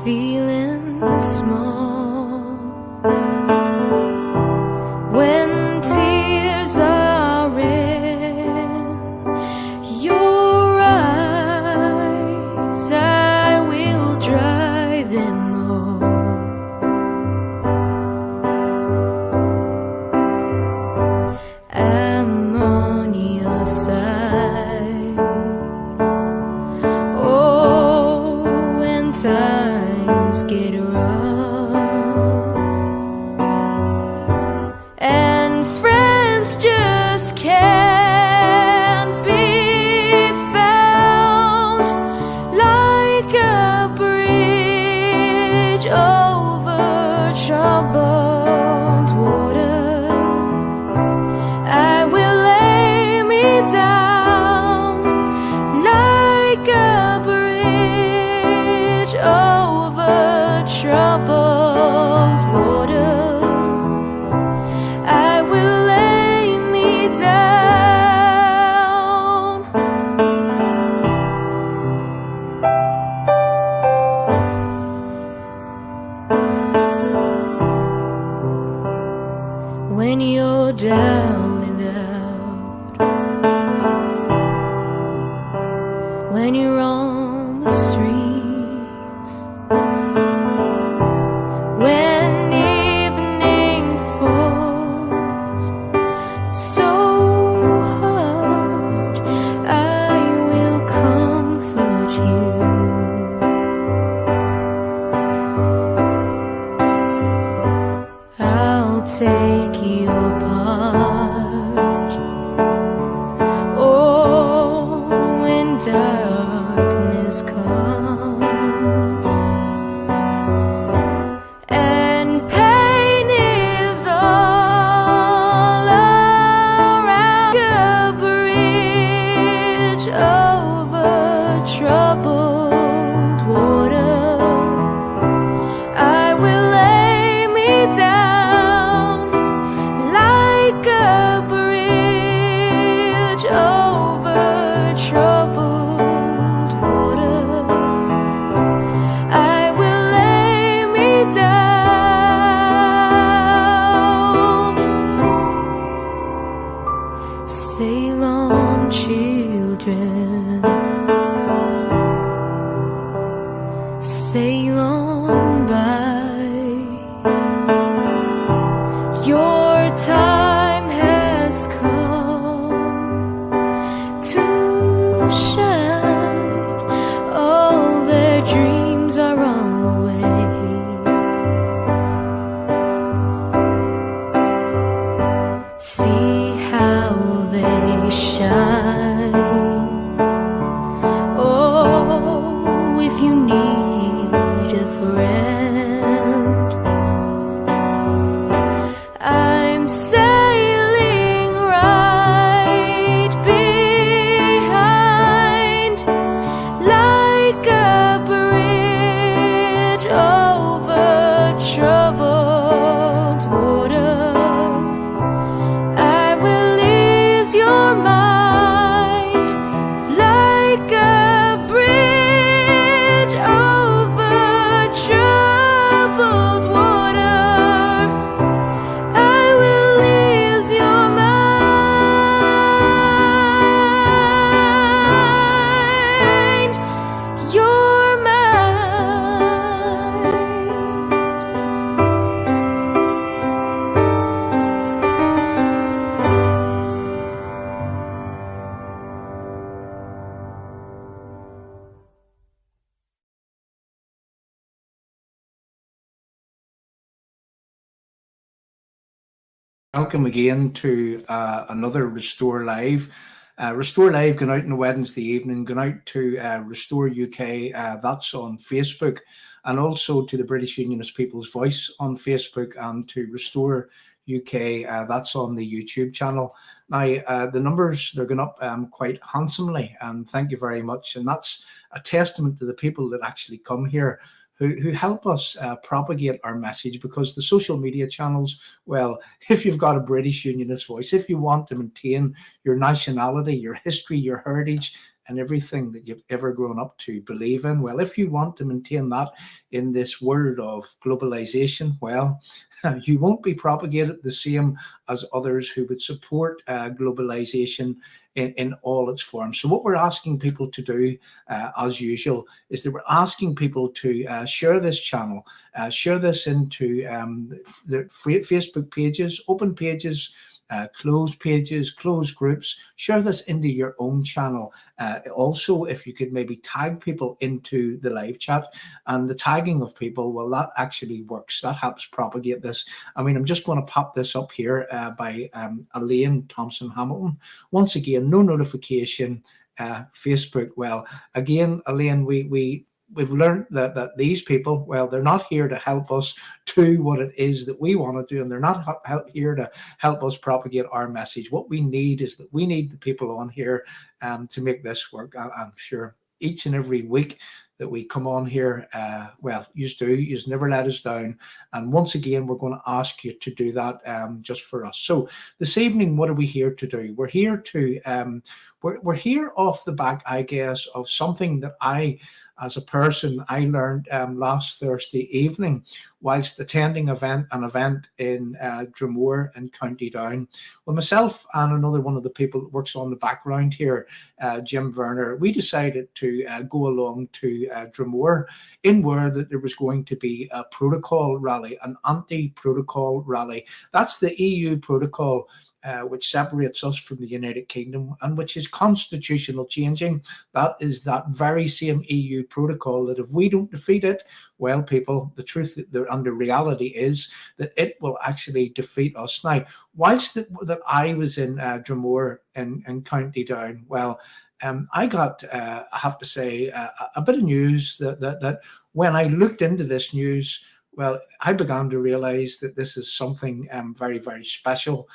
feeling small when tears are in your eyes. I will dry them all. I'm on your side. Oh, when times get rough and friends just can't be found, like a bridge over troubled water, I will lay me down like a bridge over troubled water. I will lay me down. When you're down and out, when you're on the streets, when evening falls so hard, I will comfort you. I'll take your part. Oh, when darkness comes and pain is all around, a bridge over troubled water, I will lay me down like a bridge over troubled water. I will lay me down. Sail on, children, sail on by. Your time has come to shine. All their dreams are on the way. See how they shine. Oh, if you need a friend, I'm sailing right behind, like a bridge over troubled water. I will ease your mind, like a bridge over troubled water. I will ease your mind, your mind. Welcome again to another Restore Live. Restore Live going out on a Wednesday evening, going out to Restore UK, that's on Facebook, and also to the British Unionist People's Voice on Facebook, and to Restore UK, that's on the YouTube channel. Now, the numbers, they're going up quite handsomely, and thank you very much. And that's a testament to the people that actually come here, who help us propagate our message, because the social media channels, well, if you've got a British Unionist Voice, if you want to maintain your nationality, your history, your heritage, and everything that you've ever grown up to believe in. Well, if you want to maintain that in this world of globalization, well, you won't be propagated the same as others who would support globalization in all its forms. So what we're asking people to do, as usual, is that we're asking people to share this channel, share this into the Facebook pages, open pages, closed pages, closed groups. Share this into your own channel. Also, if you could maybe tag people into the live chat, and the tagging of people, well, that actually works. That helps propagate this. I mean, I'm just going to pop this up here by Elaine Thompson Hamilton. Once again, no notification. Facebook. Well, again, Elaine, we've learned that these people, well, they're not here to help us do what it is that we want to do, and they're not here to help us propagate our message. What we need is that we need the people on here to make this work. I'm sure each and every week that we come on here, well, you never let us down. And once again, we're going to ask you to do that just for us. So this evening, what are we here to do? We're here to, we're here off the back, I guess, of something that as a person, I learned last Thursday evening whilst attending an event in Drumore in County Down. Well, myself and another one of the people that works on the background here, Jim Werner, we decided to go along to Drumore in where that there was going to be a protocol rally, an anti-protocol rally. That's the EU protocol which separates us from the United Kingdom and which is constitutional changing. That is that very same EU protocol that if we don't defeat it, well, people, the truth and the reality is that it will actually defeat us. Now, whilst that I was in Drumore in County Down, well, I got, I have to say, a bit of news that when I looked into this news, well, I began to realize that this is something very, very special,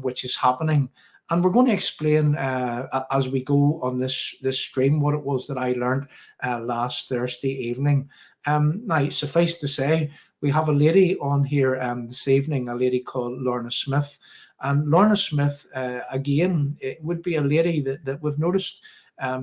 which is happening. And we're going to explain as we go on this stream what it was that I learned last Thursday evening. Now, suffice to say, we have a lady on here this evening, a lady called Lorna Smyth. And Lorna Smyth, again, it would be a lady that we've noticed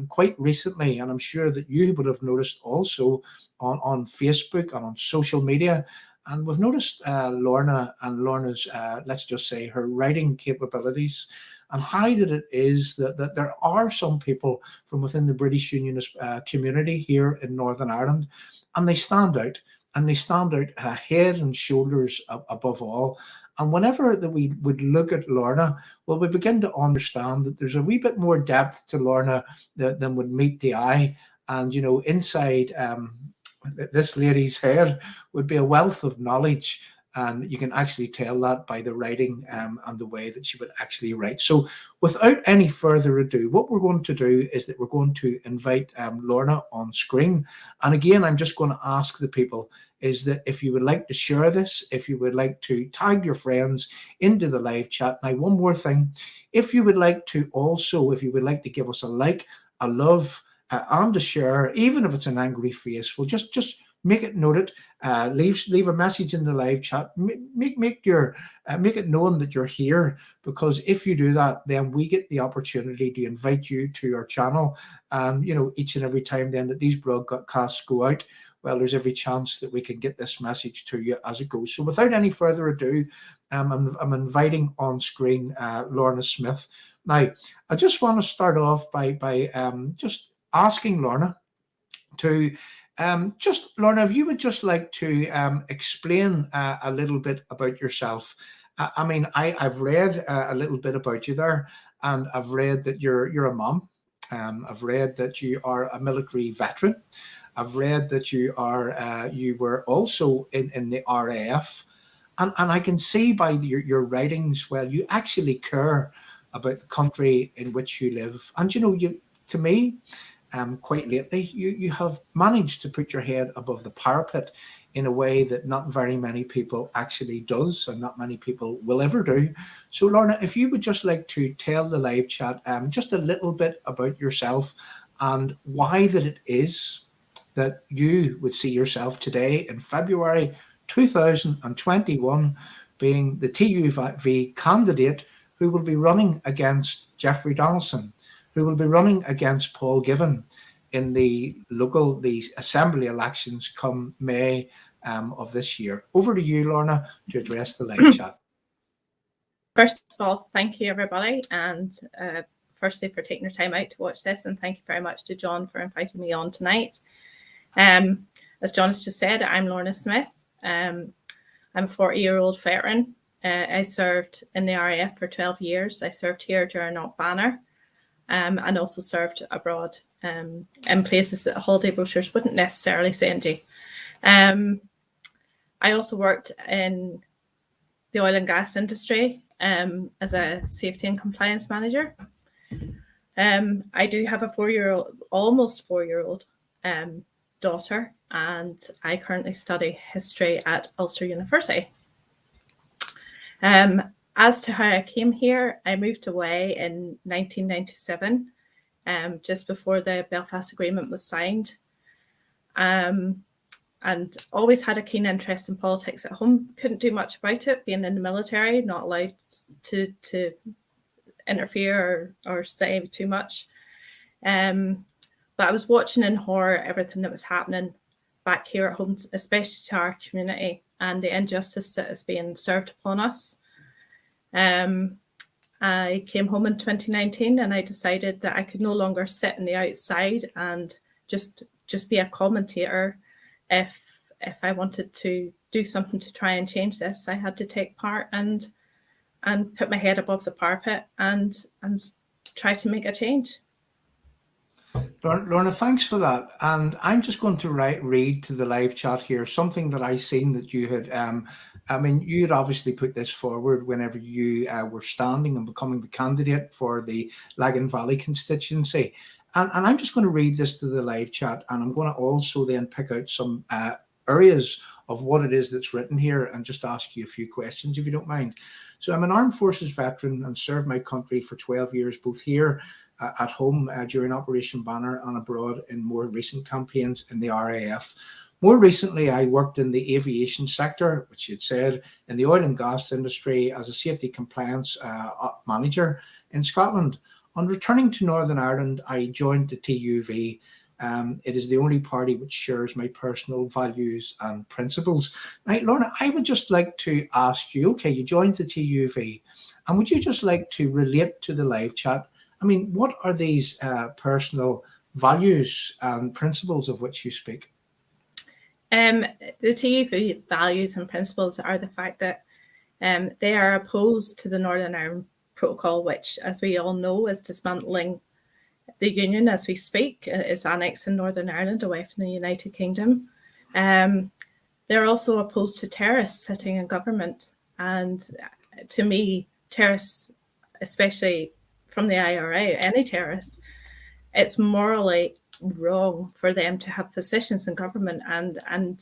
quite recently, and I'm sure that you would have noticed also on Facebook and on social media. And we've noticed Lorna and Lorna's, let's just say, her writing capabilities, and how that it is that there are some people from within the British Unionist community here in Northern Ireland, and they stand out. And they stand out head and shoulders above all. And whenever that we would look at Lorna, well, we begin to understand that there's a wee bit more depth to Lorna than would meet the eye. And, you know, inside this lady's head would be a wealth of knowledge. And you can actually tell that by the writing and the way that she would actually write. So without any further ado, what we're going to do is that we're going to invite Lorna on screen. And again, I'm just going to ask the people is that if you would like to share this, if you would like to tag your friends into the live chat. Now, one more thing, if you would like to give us a like, a love, and a share, even if it's an angry face, well, just make it noted. Leave a message in the live chat. Make it known that you're here, because if you do that, then we get the opportunity to invite you to our channel. And you know, each and every time then that these broadcasts go out, well, there's every chance that we can get this message to you as it goes. So without any further ado, I'm inviting on screen Lorna Smyth. Now, I just want to start off by just asking Lorna to Lorna, if you would just like to explain a little bit about yourself. I mean, I've read a little bit about you there, and I've read that you're a mom. I've read that you are a military veteran. I've read that you were also in the RAF, and I can see by your writings, well, you actually care about the country in which you live. And you know, to me, quite lately, you have managed to put your head above the parapet in a way that not very many people actually does, and not many people will ever do. So Lorna, if you would just like to tell the live chat just a little bit about yourself and why that it is that you would see yourself today in February 2021 being the TUV candidate who will be running against Jeffrey Donaldson. who will be running against Paul Given in the assembly elections come May of this year. Over to you, Lorna, to address the live chat. First of all, thank you, everybody, and firstly for taking your time out to watch this, and thank you very much to John for inviting me on tonight. As John has just said, I'm Lorna Smyth. I'm a 40-year-old veteran. I served in the RAF for 12 years. I served here during Op Banner, and also served abroad in places that holiday brochures wouldn't necessarily send you. I also worked in the oil and gas industry as a safety and compliance manager. I do have a almost four-year-old daughter, and I currently study history at Ulster University. As to how I came here, I moved away in 1997, just before the Belfast Agreement was signed, and always had a keen interest in politics at home. Couldn't do much about it, being in the military, not allowed to interfere or say too much. But I was watching in horror everything that was happening back here at home, especially to our community, and the injustice that is being served upon us. I came home in 2019, and I decided that I could no longer sit on the outside and just be a commentator. If I wanted to do something to try and change this, I had to take part and put my head above the parapet and try to make a change. Lorna, thanks for that. And I'm just going to read to the live chat here something that I seen that you had. You'd obviously put this forward whenever you were standing and becoming the candidate for the Lagan Valley constituency. And I'm just going to read this to the live chat, and I'm going to also then pick out some areas of what it is that's written here and just ask you a few questions, if you don't mind. So I'm an armed forces veteran and served my country for 12 years, both here at home during Operation Banner and abroad in more recent campaigns in the RAF. More recently, I worked in the aviation sector, which you'd said, in the oil and gas industry as a safety compliance manager in Scotland. On returning to Northern Ireland, I joined the TUV. It is the only party which shares my personal values and principles. Now, Lorna, I would just like to ask you, okay, you joined the TUV, and would you just like to relate to the live chat? I mean, what are these personal values and principles of which you speak? The TUV values and principles are the fact that they are opposed to the Northern Ireland Protocol, which, as we all know, is dismantling the Union as we speak. Is annexing Northern Ireland away from the United Kingdom. They're also opposed to terrorists sitting in government. And to me, terrorists, especially from the IRA, any terrorists, it's morally wrong for them to have positions in government and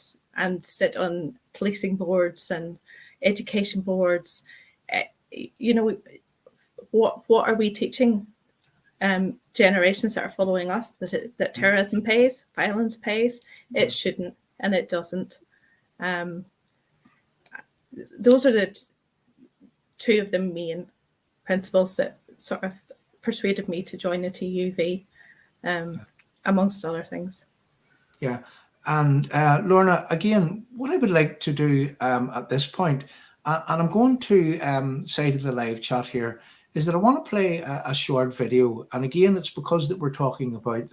sit on policing boards and education boards. What are we teaching generations that are following us, that terrorism pays, violence pays? It shouldn't, and it doesn't. Those are the two of the main principles that sort of persuaded me to join the TUV, amongst other things. Yeah. And Lorna, again, what I would like to do at this point, and I'm going to say to the live chat here, is that I want to play a short video. And again, it's because that we're talking about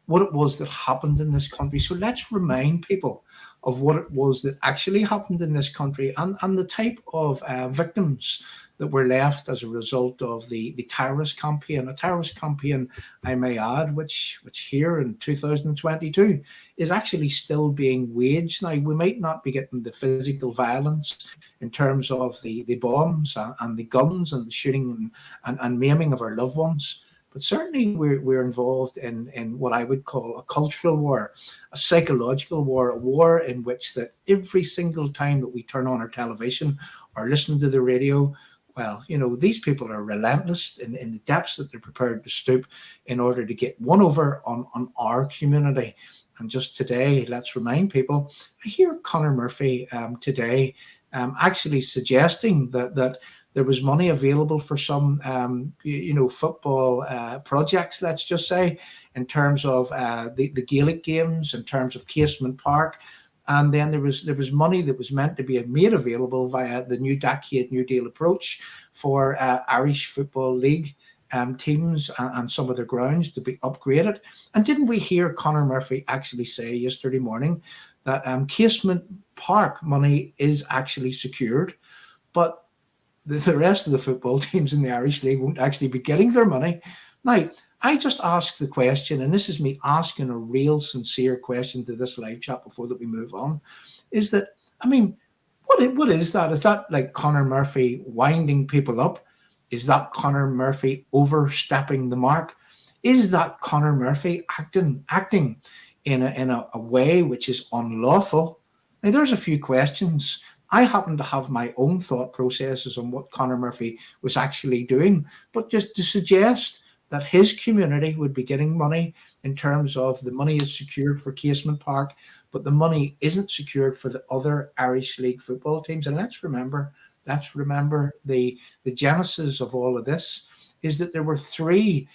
what it was that happened in this country. So let's remind people of what it was that actually happened in this country and the type of victims that were left as a result of the terrorist campaign, a terrorist campaign, I may add, which here in 2022 is actually still being waged. Now, we might not be getting the physical violence in terms of the bombs and the guns and the shooting and maiming of our loved ones, but certainly we're involved in what I would call a cultural war, a psychological war, a war in which that every single time that we turn on our television or listen to the radio, well, these people are relentless in the depths that they're prepared to stoop in order to get one over on our community. And just today, let's remind people, I hear Conor Murphy today actually suggesting that There was money available for some, football projects, let's just say, in terms of the Gaelic games, in terms of Casement Park. And then there was money that was meant to be made available via the New Decade, New Deal approach for Irish Football League teams and some of the grounds to be upgraded. And didn't we hear Conor Murphy actually say yesterday morning that Casement Park money is actually secured, but the rest of the football teams in the Irish League won't actually be getting their money. Now, I just ask the question, and this is me asking a real sincere question to this live chat before that we move on, is that, I mean, what is that? Is that like Conor Murphy winding people up? Is that Conor Murphy overstepping the mark? Is that Conor Murphy acting in a way which is unlawful? Now, there's a few questions. I happen to have my own thought processes on what Conor Murphy was actually doing, but just to suggest that his community would be getting money in terms of the money is secured for Casement Park, but the money isn't secured for the other Irish League football teams. And let's remember the genesis of all of this is that there were three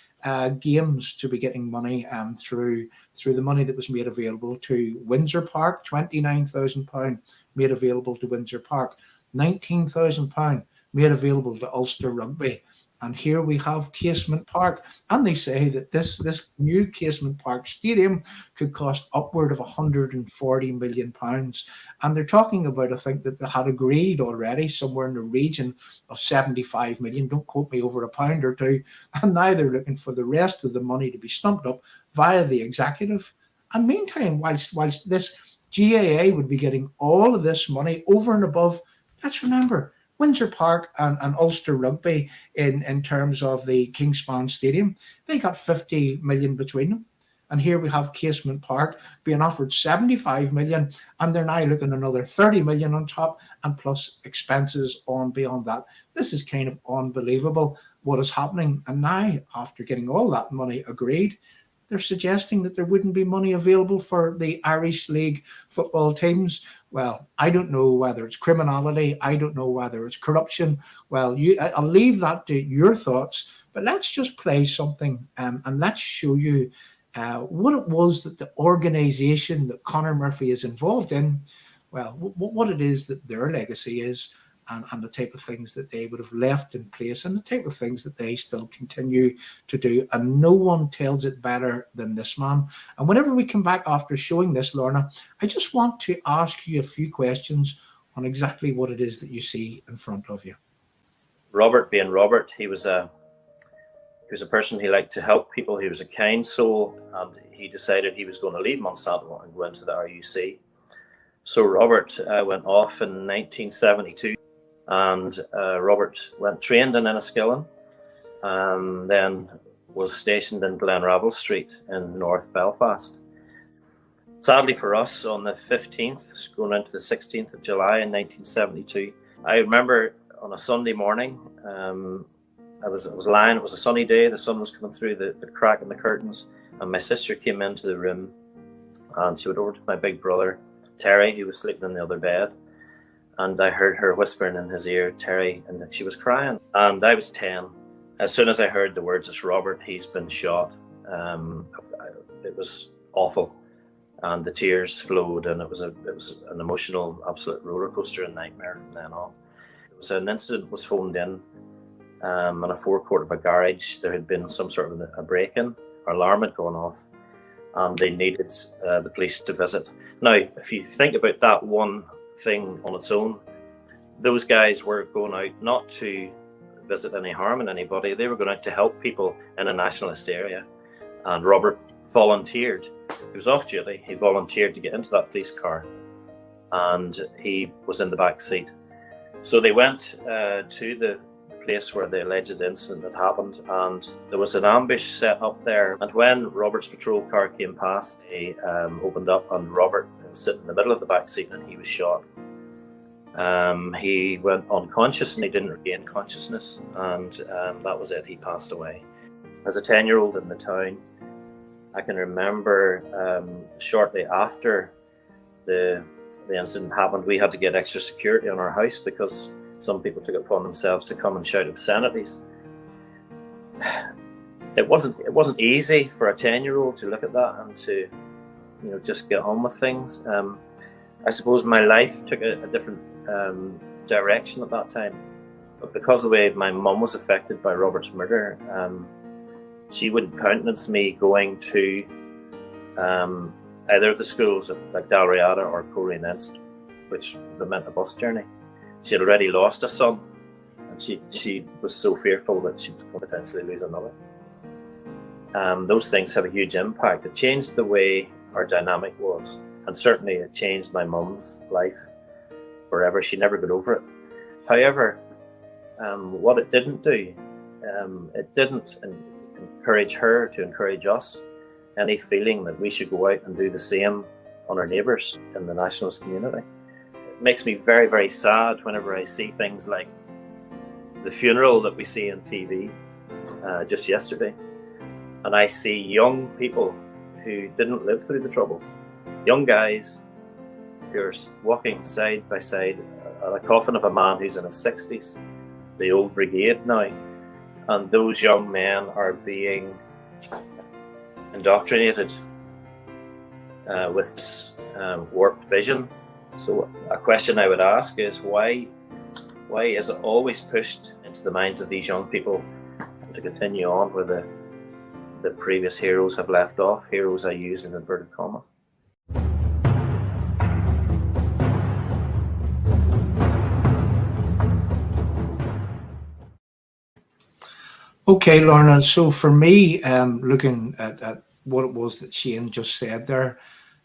games to be getting money through the money that was made available to Windsor Park, £29,000 made available to Windsor Park, £19,000 made available to Ulster Rugby. And here we have Casement Park. And they say that this new Casement Park stadium could cost upward of £140 million. And they're talking about, I think, that they had agreed already somewhere in the region of 75 million. Don't quote me over a pound or two. And now they're looking for the rest of the money to be stumped up via the executive. And meantime, whilst this GAA would be getting all of this money over and above, let's remember, Windsor Park and Ulster Rugby in terms of the Kingspan Stadium, they got 50 million between them. And here we have Casement Park being offered 75 million, and they're now looking at another 30 million on top, and plus expenses on beyond that. This is kind of unbelievable what is happening. And now, after getting all that money agreed, they're suggesting that there wouldn't be money available for the Irish League football teams. Well, I don't know whether it's criminality. I don't know whether it's corruption. Well, I'll leave that to your thoughts. But let's just play something and let's show you what it was that the organisation that Conor Murphy is involved in, well, what it is that their legacy is, and the type of things that they would have left in place and the type of things that they still continue to do. And no one tells it better than this man. And whenever we come back after showing this, Lorna, I just want to ask you a few questions on exactly what it is that you see in front of you. Robert being Robert, he was a person who liked to help people. He was a kind soul, and he decided he was going to leave Monsanto and go into the RUC. So Robert went off in 1972. And Robert trained in Enniskillen, then was stationed in Glenravel Street in North Belfast. Sadly for us, on the 15th, going into the 16th of July in 1972, I remember on a Sunday morning, I was lying, it was a sunny day, the sun was coming through the crack in the curtains, and my sister came into the room, and she went over to my big brother, Terry, who was sleeping in the other bed. And I heard her whispering in his ear, Terry, and she was crying. And I was 10. As soon as I heard the words, it's Robert, he's been shot. It was awful. And the tears flowed, and it was an emotional, absolute roller coaster and nightmare from then on. It was an incident was phoned in on a forecourt of a garage. There had been some sort of a break-in, or alarm had gone off, and they needed the police to visit. Now, if you think about that one thing on its own, those guys were going out not to visit any harm in anybody. They were going out to help people in a nationalist area. And Robert volunteered. He was off duty. He volunteered to get into that police car, and he was in the back seat. So they went to the place where the alleged incident had happened, and there was an ambush set up there. And when Robert's patrol car came past, they opened up, and Robert was sitting in the middle of the back seat, and he was shot. He went unconscious, and he didn't regain consciousness, and that was it. He passed away. As a 10-year-old in the town, I can remember shortly after the incident happened, we had to get extra security on our house because Some people took it upon themselves to come and shout obscenities. It wasn't easy for a 10-year-old to look at that and to, just get on with things. I suppose my life took a different direction at that time. But because of the way my mum was affected by Robert's murder, she wouldn't countenance me going to either of the schools like Dalriada or Coleraine-Enst, which meant a bus journey. She had already lost a son, and she was so fearful that she would potentially lose another. Those things have a huge impact. It changed the way our dynamic was, and certainly it changed my mum's life forever. She never got over it. However, what it didn't do, it didn't encourage her to encourage us any feeling that we should go out and do the same on our neighbours in the nationalist community. It makes me very, very sad whenever I see things like the funeral that we see on TV just yesterday, and I see young people who didn't live through the Troubles, young guys who are walking side by side at a coffin of a man who's in his 60s, the old brigade now, and those young men are being indoctrinated with warped vision. So a question I would ask is why is it always pushed into the minds of these young people to continue on where the previous heroes have left off? Heroes I use in inverted commas. Okay, Lorna, so for me, looking at what it was that Shane just said there,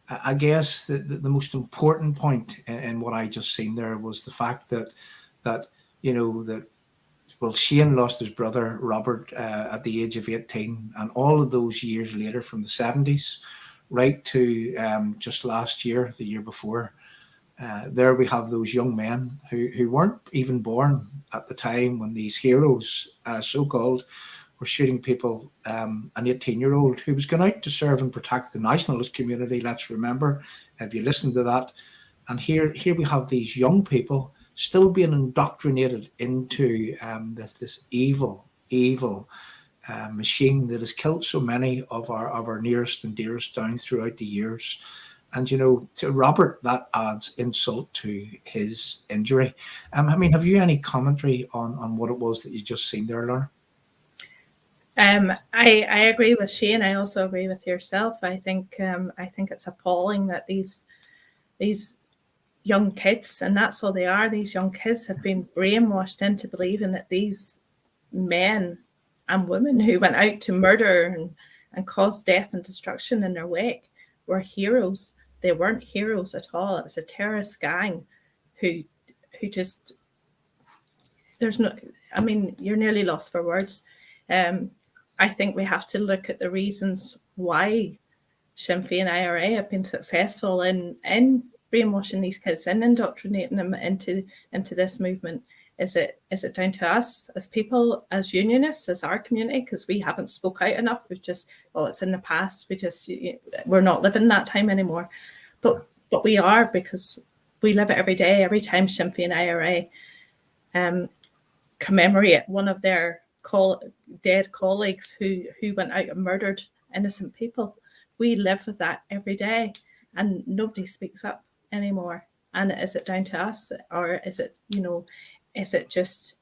I guess the most important point in what I just seen there was the fact that Shane lost his brother Robert at the age of 18, and all of those years later, from the 70s right to just last year, the year before, there we have those young men who weren't even born at the time when these heroes, so-called, were shooting people. An 18-year-old who was going out to serve and protect the nationalist community, let's remember, if you listen to that. And here we have these young people still being indoctrinated into this evil machine that has killed so many of our nearest and dearest down throughout the years. And, to Robert, that adds insult to his injury. Have you any commentary on what it was that you just seen there, Lorna? I agree with Shane. I also agree with yourself. I think it's appalling that these young kids, and that's all they are, these young kids have been brainwashed into believing that these men and women who went out to murder and cause death and destruction in their wake were heroes. They weren't heroes at all. It was a terrorist gang who just, you're nearly lost for words. I think we have to look at the reasons why Sinn Féin IRA have been successful in brainwashing these kids and indoctrinating them into this movement. Is it down to us as people, as unionists, as our community, because we haven't spoke out enough? We've just, it's in the past. We're not living that time anymore. But we are, because we live it every day. Every time Sinn Féin IRA commemorate one of their dead colleagues who went out and murdered innocent people, we live with that every day, and nobody speaks up anymore. And is it down to us, or is it just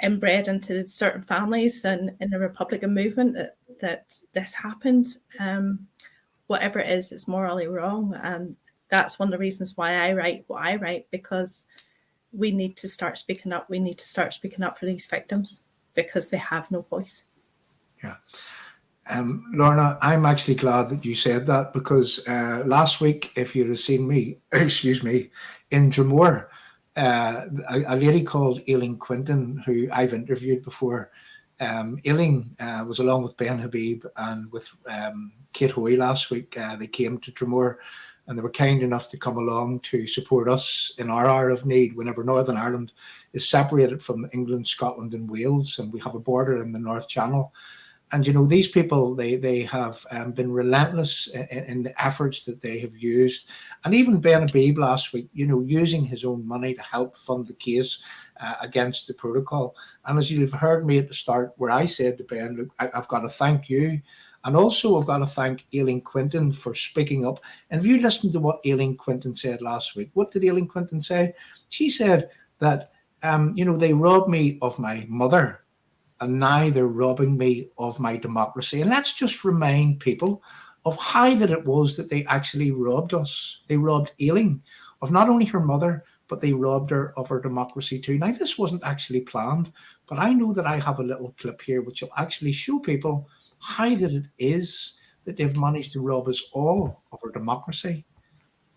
inbred into certain families and in the Republican movement that this happens? Whatever it is, it's morally wrong, and that's one of the reasons why I write what I write, because we need to start speaking up. We need to start speaking up for these victims because they have no voice. Yeah. Lorna, I'm actually glad that you said that, because last week, if you'd have seen me, in Dromore, a lady called Aileen Quinton, who I've interviewed before. Aileen was along with Ben Habib and with Kate Hoey last week. They came to Dromore, and they were kind enough to come along to support us in our hour of need whenever Northern Ireland is separated from England, Scotland and Wales, and we have a border in the North Channel. And, you know, these people, they have been relentless in the efforts that they have used. And even Ben Abebe last week, you know, using his own money to help fund the case against the protocol. And as you've heard me at the start, where I said to Ben, look, I've got to thank you. And also I've got to thank Aileen Quinton for speaking up. And if you listen to what Aileen Quinton said last week, what did Aileen Quinton say? She said that, you know, they robbed me of my mother, and now they're robbing me of my democracy. And let's just remind people of how that it was that they actually robbed us. They robbed Aileen of not only her mother, but they robbed her of her democracy too. Now, this wasn't actually planned, but I know that I have a little clip here which will actually show people how that it is that they've managed to rob us all of our democracy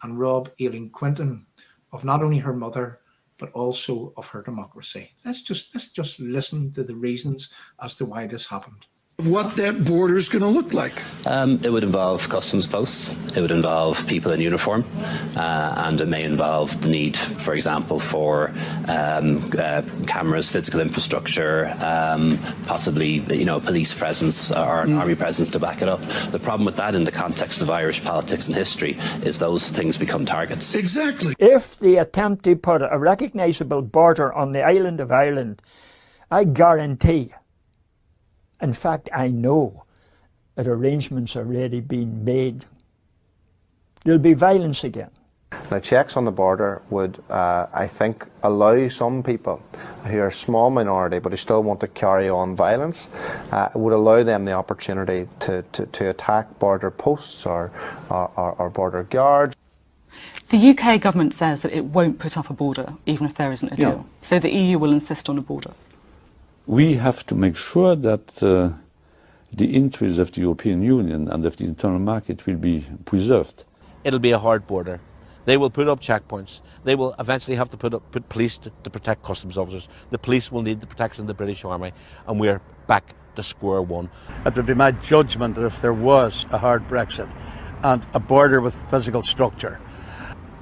and rob Aileen Quinton of not only her mother, but also of her democracy. Let's just listen to the reasons as to why this happened. What that border is going to look like. It would involve customs posts, it would involve people in uniform, and it may involve the need, for example, for cameras, physical infrastructure, possibly, you know, police presence or an army presence to back it up. The problem with that in the context of Irish politics and history is those things become targets. Exactly. If they attempt to put a recognisable border on the island of Ireland, I guarantee, in fact, I know that arrangements are already being made. There'll be violence again. Now, checks on the border would, I think, allow some people who are a small minority but who still want to carry on violence, would allow them the opportunity to attack border posts or border guards. The UK government says that it won't put up a border even if there isn't a deal. So the EU will insist on a border. We have to make sure that the interests of the European Union and of the internal market will be preserved. It'll be a hard border. They will put up checkpoints. They will eventually have to put police to protect customs officers. The police will need the protection of the British Army, and we're back to square one. It would be my judgment that if there was a hard Brexit and a border with physical structure,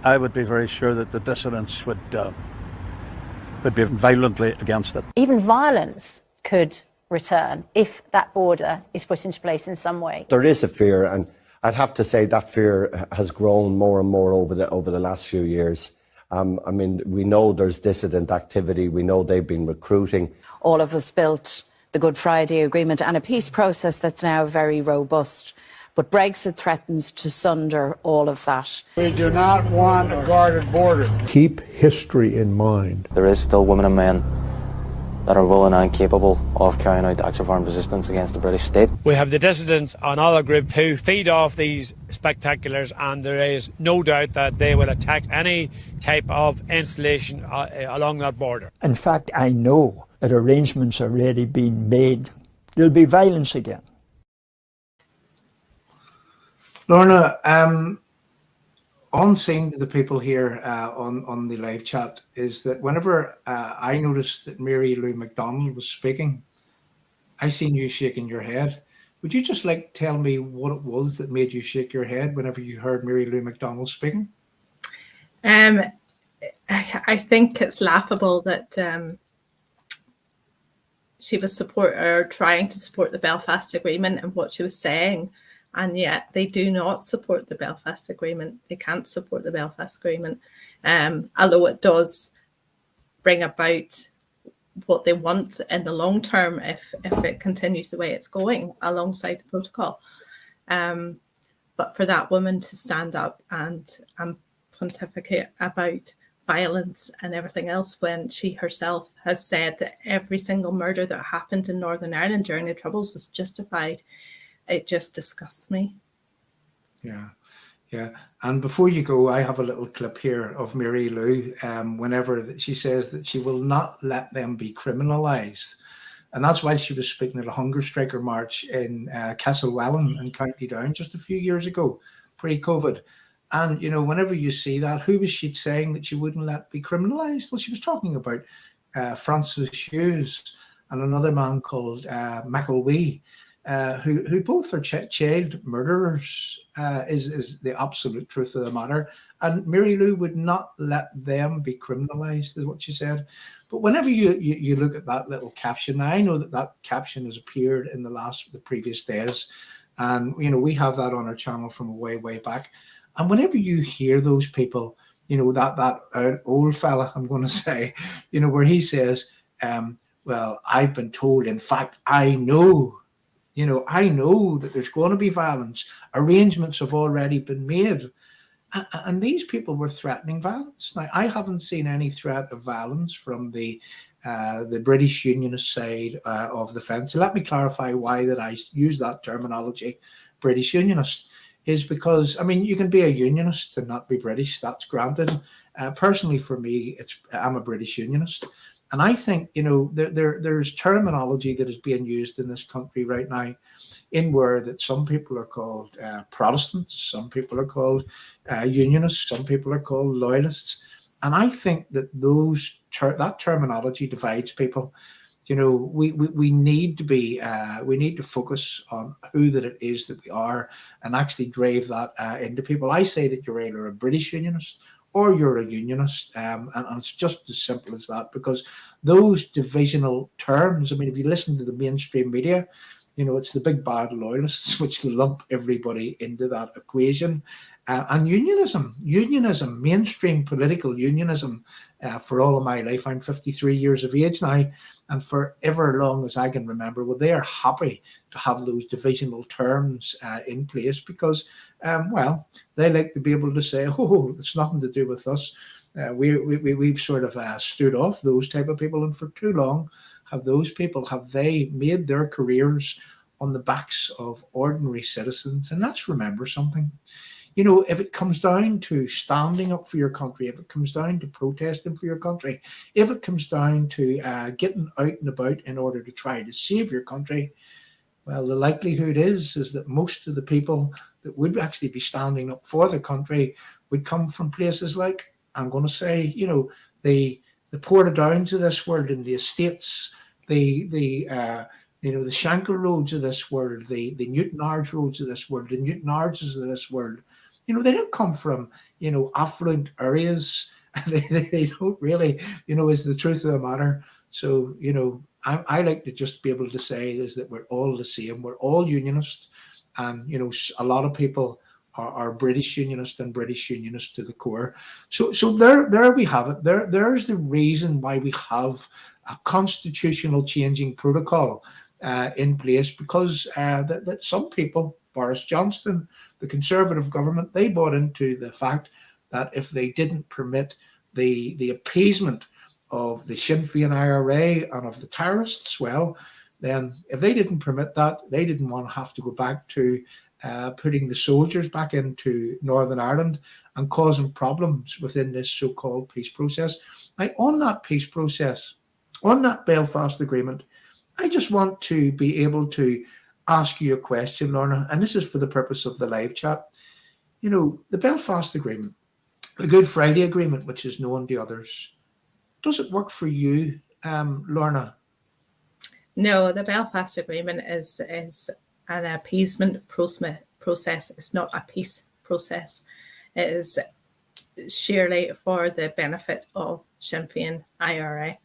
I would be very sure that the dissidents would be violently against it. Even violence could return if that border is put into place in some way. There is a fear, and I'd have to say that fear has grown more and more over the last few years. I mean, we know there's dissident activity. We know they've been recruiting. All of us built the Good Friday Agreement and a peace process that's now very robust. But Brexit threatens to sunder all of that. We do not want a guarded border. Keep history in mind. There is still women and men that are willing and capable of carrying out active armed resistance against the British state. We have the dissidents and other group who feed off these spectaculars, and there is no doubt that they will attack any type of installation along that border. In fact, I know that arrangements are already being made. There'll be violence again. Lorna, on saying to the people here on the live chat is that whenever I noticed that Mary Lou McDonald was speaking, I seen you shaking your head. Would you just like to tell me what it was that made you shake your head whenever you heard Mary Lou McDonald speaking? I think it's laughable that she was trying to support the Belfast Agreement and what she was saying. And yet they do not support the Belfast Agreement. They can't support the Belfast Agreement, although it does bring about what they want in the long term if it continues the way it's going alongside the protocol. But for that woman to stand up and pontificate about violence and everything else when she herself has said that every single murder that happened in Northern Ireland during the Troubles was justified, it just disgusts me. Yeah. And before you go, I have a little clip here of Mary Lou whenever she says that she will not let them be criminalised. And that's why she was speaking at a hunger striker march in Castlewellan in County Down just a few years ago, pre-COVID. And, you know, whenever you see that, who was she saying that she wouldn't let be criminalised? Well, she was talking about Francis Hughes and another man called McElwee. who both are child murderers, is the absolute truth of the matter. And Mary Lou would not let them be criminalised, is what she said. But whenever you look at that little caption, I know that caption has appeared in the previous days, and we have that on our channel from way back. And whenever you hear those people, that old fella, I'm going to say, where he says, well, I've been told, in fact, I know that there's going to be violence. Arrangements have already been made. And these people were threatening violence. Now, I haven't seen any threat of violence from the British Unionist side of the fence. So let me clarify why that I use that terminology, British Unionist, is because, you can be a Unionist and not be British. That's granted. Personally, for me, I'm a British Unionist. And I think, there's terminology that is being used in this country right now in where that some people are called Protestants, some people are called Unionists, some people are called Loyalists. And I think that that terminology divides people. We need to focus on who that it is that we are and actually drive that into people. I say that you're either a British Unionist or you're a Unionist, and it's just as simple as that, because those divisional terms, if you listen to the mainstream media, it's the big bad loyalists which lump everybody into that equation. And unionism, mainstream political unionism, for all of my life, I'm 53 years of age now, and for ever long as I can remember, well, they are happy to have those divisional terms in place because, they like to be able to say, oh, it's nothing to do with us. We've sort of stood off those type of people, and for too long have they made their careers on the backs of ordinary citizens. And let's remember something. If it comes down to standing up for your country, if it comes down to protesting for your country, if it comes down to getting out and about in order to try to save your country, well, the likelihood is that most of the people that would actually be standing up for the country would come from places like, I'm going to say, the Portadowns of this world and the estates, the Shankill roads of this world, the Newtonards roads of this world, the Newtonards of this world. They don't come from, affluent areas. They don't really, is the truth of the matter. So, I like to just be able to say is that we're all the same. We're all Unionists. And, a lot of people are British Unionists and British Unionists to the core. So there we have it. There's the reason why we have a constitutional changing protocol in place, because that some people, Boris Johnson, the Conservative government, they bought into the fact that if they didn't permit the appeasement of the Sinn Féin IRA and of the terrorists, well, then if they didn't permit that, they didn't want to have to go back to putting the soldiers back into Northern Ireland and causing problems within this so-called peace process. Now, on that peace process, on that Belfast Agreement, I just want to be able to ask you a question, Lorna, and this is for the purpose of the live chat. The Belfast Agreement, the Good Friday Agreement, which is known to others, does it work for you, Lorna? No, the Belfast Agreement is an appeasement process. It's not a peace process. It is surely for the benefit of Sinn Féin IRA.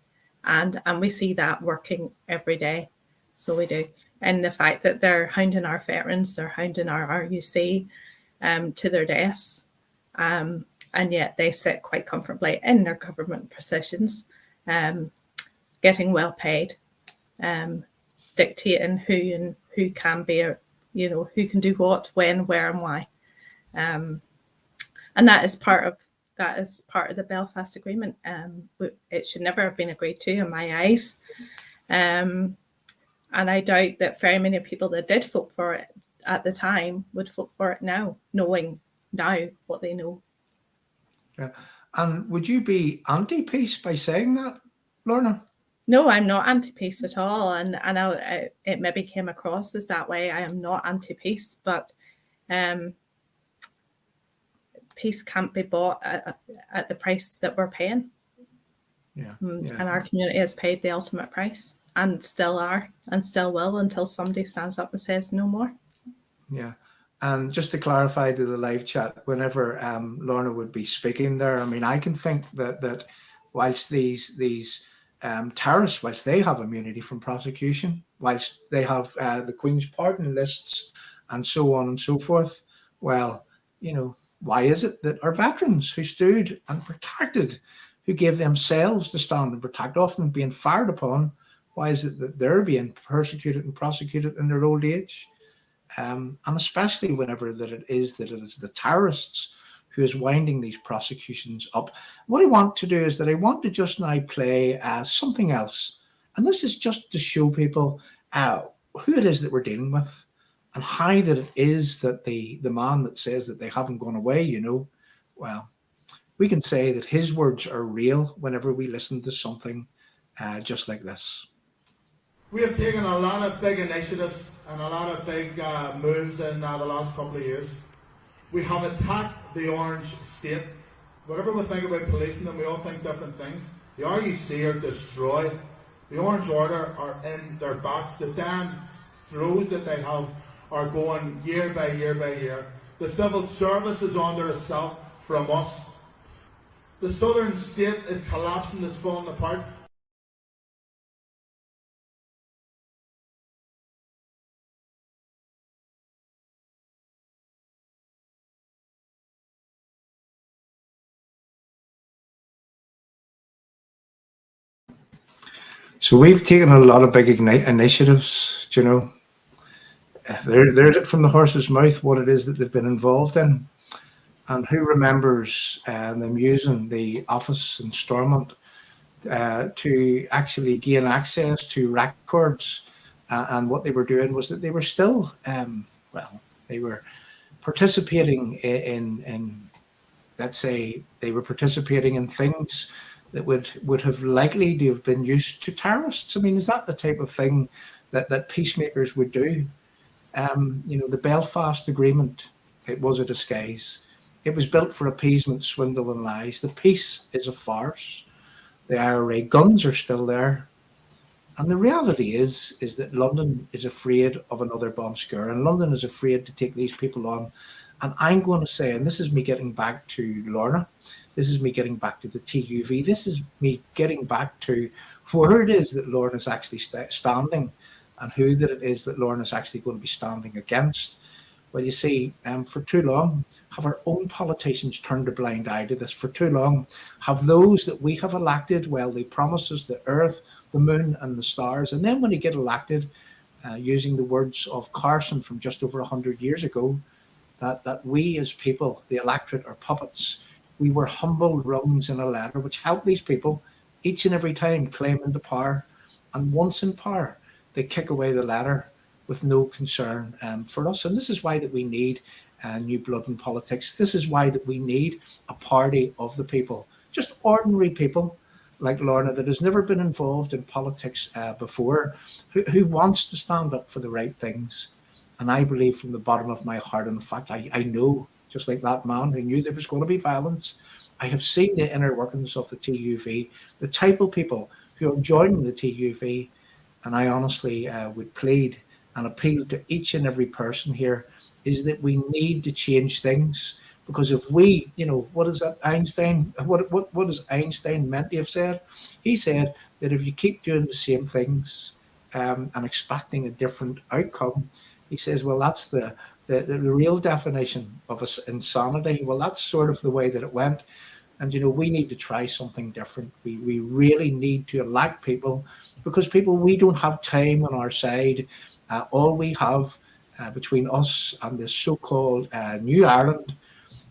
And we see that working every day. So we do. And the fact that they're hounding our veterans, they're hounding our RUC to their deaths. And yet they sit quite comfortably in their government positions, getting well paid, dictating who can be, who can do what, when, where, and why. And that is part of the Belfast Agreement. It should never have been agreed to in my eyes. And I doubt that very many people that did vote for it at the time would vote for it now, knowing now what they know. Yeah. And would you be anti-peace by saying that, Lorna? No, I'm not anti-peace at all. And it maybe came across as that way. I am not anti-peace, but peace can't be bought at the price that we're paying. Yeah. And our community has paid the ultimate price. and still are and still will until somebody stands up and says no more. Yeah. And just to clarify to the live chat, whenever Lorna would be speaking there, I mean, I can think that whilst these terrorists, whilst they have immunity from prosecution, whilst they have the Queen's pardon lists and so on and so forth, well, you know, why is it that our veterans who stood and protected, who gave themselves to stand and protect, often being fired upon, why is it that they're being persecuted and prosecuted in their old age? And especially whenever it is the terrorists who is winding these prosecutions up. What I want to do is that I want to just now play something else. And this is just to show people who it is that we're dealing with and how that it is that the man that says that they haven't gone away, you know, well, we can say that his words are real whenever we listen to something just like this. We have taken a lot of big initiatives and a lot of big moves in the last couple of years. We have attacked the Orange State. Whatever we think about policing them, we all think different things. The RUC are destroyed. The Orange Order are in their backs. The damn throws that they have are going year by year by year. The civil service is under assault from us. The Southern State is collapsing, it's falling apart. So we've taken a lot of big initiatives, you know. There's it from the horse's mouth what it is that they've been involved in. And who remembers them using the office in Stormont to actually gain access to records, and what they were doing was that they were still, they were participating in, let's say, they were participating in things that would have likely to have been used to terrorists. I mean, is that the type of thing that peacemakers would do? You know, the Belfast Agreement, it was a disguise. It was built for appeasement, swindle and lies. The peace is a farce. The IRA guns are still there. And the reality is that London is afraid of another bomb scare, and London is afraid to take these people on. And I'm going to say, and this is me getting back to Lorna, this is me getting back to the TUV, this is me getting back to where it is that Lorna is actually standing and who that it is that Lorna is actually going to be standing against. Well, you see, for too long, have our own politicians turned a blind eye to this. For too long, have those that we have elected, well, they promise us the earth, the moon and the stars. And then when they get elected, using the words of Carson from just over 100 years ago, that we as people, the electorate, are puppets. We were humble rungs in a ladder which help these people each and every time climb into power. And once in power, they kick away the ladder with no concern for us. And this is why that we need new blood in politics. This is why that we need a party of the people, just ordinary people like Lorna that has never been involved in politics before, who wants to stand up for the right things. And I believe from the bottom of my heart, in fact, I know, just like that man who knew there was going to be violence, I have seen the inner workings of the TUV, the type of people who are joining the TUV, and I honestly would plead and appeal to each and every person here is that we need to change things. Because if we, you know, what is that Einstein, what is Einstein meant to have said? He said that if you keep doing the same things and expecting a different outcome, he says, well, that's the real definition of insanity. Well, that's sort of the way that it went. And, you know, we need to try something different. We really need to elect people, because people, we don't have time on our side. All we have between us and this so-called New Ireland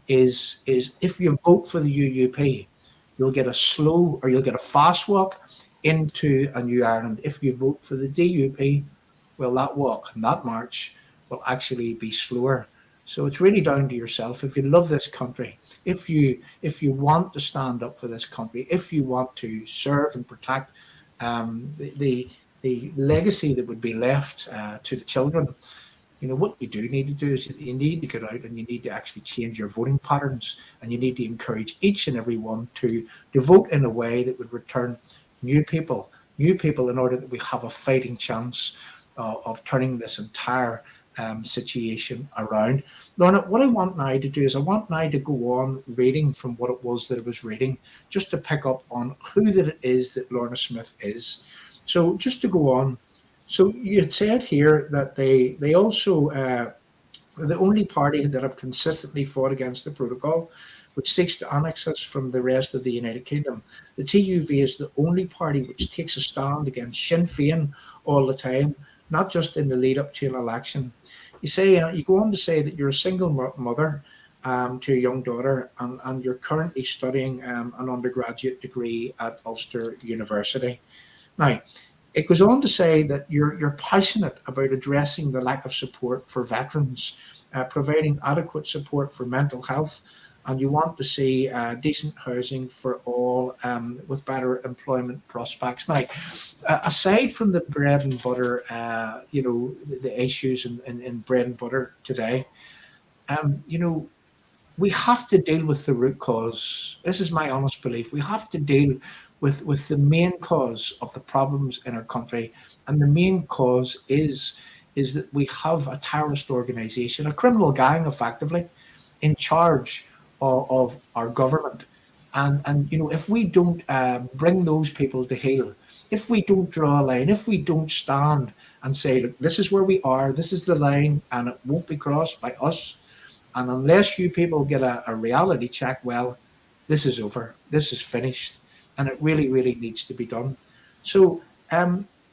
is if you vote for the UUP, you'll get a slow or you'll get a fast walk into a New Ireland. If you vote for the DUP, well, that walk and that march will actually be slower. So it's really down to yourself. If you love this country, if you want to stand up for this country, if you want to serve and protect the legacy that would be left to the children, you know, what you do need to do is you need to get out and you need to actually change your voting patterns, and you need to encourage each and every one to vote in a way that would return new people you people, in order that we have a fighting chance of turning this entire situation around. Lorna, what I want now to do is I want now to go on reading from what it was that I was reading, just to pick up on who that it is that Lorna Smyth is. So just to go on, so you had said here that they also are the only party that have consistently fought against the protocol, which seeks to annex us from the rest of the United Kingdom. The TUV is the only party which takes a stand against Sinn Féin all the time, not just in the lead up to an election. You say you go on to say that you're a single mother to a young daughter, and you're currently studying an undergraduate degree at Ulster University. Now, it goes on to say that you're passionate about addressing the lack of support for veterans, providing adequate support for mental health, and you want to see decent housing for all with better employment prospects. Now, aside from the bread and butter, the issues in bread and butter today, we have to deal with the root cause. This is my honest belief. We have to deal with the main cause of the problems in our country, and the main cause is that we have a terrorist organization, a criminal gang, effectively, in charge of our government. And if we don't bring those people to heel, if we don't draw a line, if we don't stand and say, look, this is where we are, this is the line, and it won't be crossed by us, and unless you people get a reality check, well, this is over, this is finished, and it really, really needs to be done. So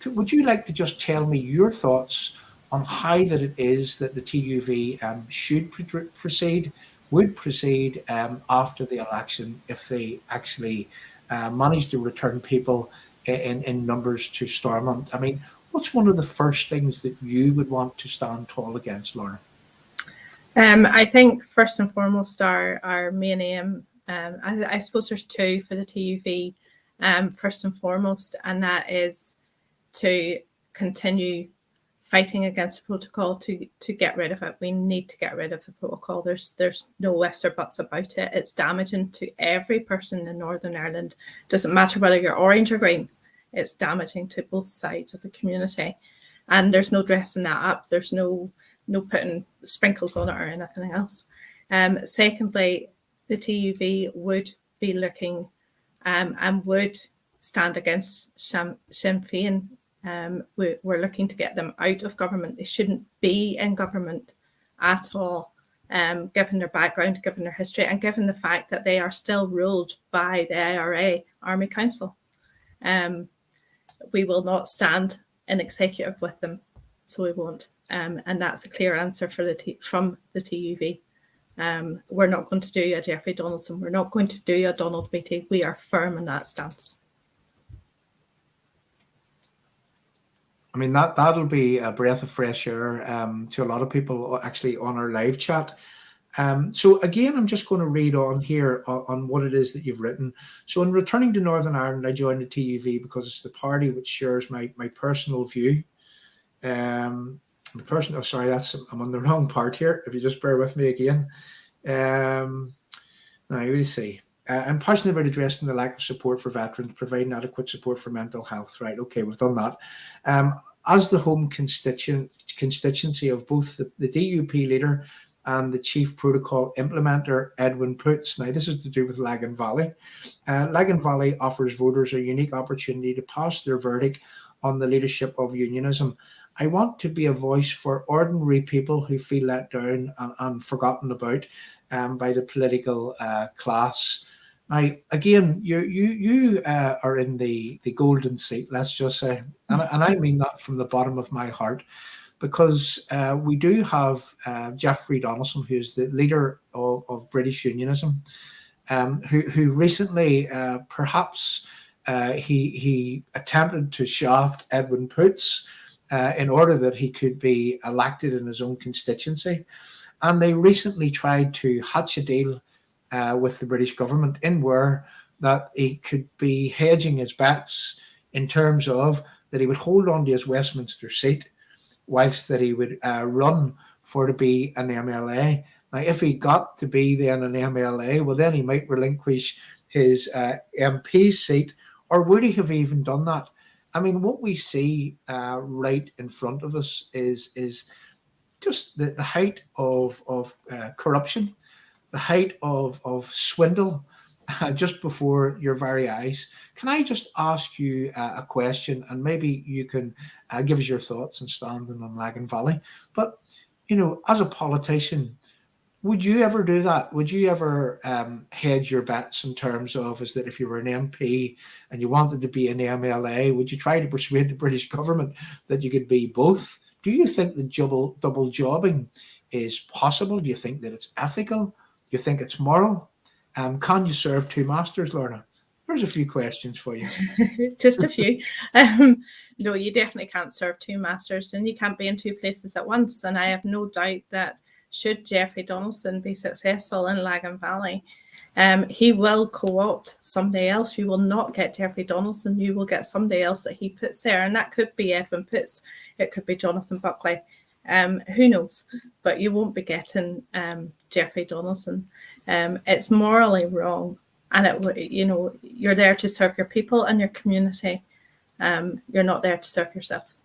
would you like to just tell me your thoughts on how that it is that the TUV should proceed, would proceed after the election, if they actually manage to return people in numbers to Stormont? I mean, what's one of the first things that you would want to stand tall against, Lorna? I think first and foremost our main aim, I suppose there's two for the TUV, first and foremost, and that is to continue fighting against the protocol to get rid of it. We need to get rid of the protocol. There's no ifs or buts about it. It's damaging to every person in Northern Ireland. Doesn't matter whether you're orange or green. It's damaging to both sides of the community, and there's no dressing that up. There's no putting sprinkles on it or anything else. Secondly, the TUV would be looking and would stand against Sinn Féin. We're looking to get them out of government. They shouldn't be in government at all, given their background, given their history, and given the fact that they are still ruled by the IRA, Army Council. We will not stand in executive with them, so we won't. And that's a clear answer from the TUV. We're not going to do a Jeffrey Donaldson. We're not going to do a Donald Beattie. We are firm in that stance. I mean, that'll be a breath of fresh air to a lot of people actually on our live chat. So again, I'm just going to read on here on what it is that you've written. So in returning to Northern Ireland, I joined the TUV because it's the party which shares my personal view. I'm on the wrong part here. If you just bear with me again. Now, let see. I'm passionate about addressing the lack of support for veterans, providing adequate support for mental health. Right, okay, we've done that. As the home constituency of both the DUP leader and the chief protocol implementer, Edwin Poots. Now, this is to do with Lagan Valley. Lagan Valley offers voters a unique opportunity to pass their verdict on the leadership of unionism. I want to be a voice for ordinary people who feel let down and forgotten about by the political class. Now, again, you are in the golden seat, let's just say, and I mean that from the bottom of my heart, because we do have Jeffrey Donaldson, who is the leader of British unionism, who recently perhaps he attempted to shaft Edwin Poots in order that he could be elected in his own constituency. And they recently tried to hatch a deal with the British government in where that he could be hedging his bets in terms of that he would hold on to his Westminster seat whilst that he would run for to be an MLA. Now, if he got to be then an MLA, well, then he might relinquish his MP seat, or would he have even done that? I mean, what we see right in front of us is just the height of corruption, the height of swindle, just before your very eyes. Can I just ask you a question, and maybe you can give us your thoughts and standing on Lagan Valley? But, you know, as a politician, would you ever do that? Would you ever hedge your bets in terms of, is that if you were an MP and you wanted to be an MLA, would you try to persuade the British government that you could be both? Do you think that double jobbing is possible? Do you think that it's ethical? Do you think it's moral? Can you serve two masters, Lorna? There's a few questions for you. Just a few. No, you definitely can't serve two masters, and you can't be in two places at once. And I have no doubt that should Jeffrey Donaldson be successful in Lagan Valley, he will co-opt somebody else. You will not get Jeffrey Donaldson. You will get somebody else that he puts there, and that could be Edwin Poots. It could be Jonathan Buckley. Who knows? But you won't be getting Jeffrey Donaldson. It's morally wrong, and you're there to serve your people and your community. You're not there to serve yourself.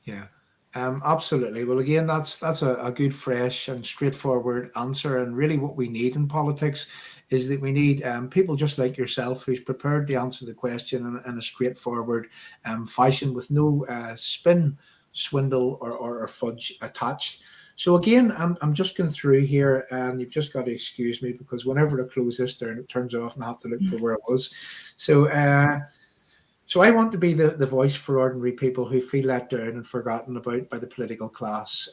Yeah, absolutely. Well, again, that's a good, fresh, and straightforward answer. And really, what we need in politics is that we need people just like yourself who's prepared to answer the question in a straightforward fashion with no spin, swindle, or fudge attached. So again, I'm just going through here, and you've just got to excuse me because whenever I close this down, it turns off and I have to look for where it was. So I want to be the voice for ordinary people who feel let down and forgotten about by the political class.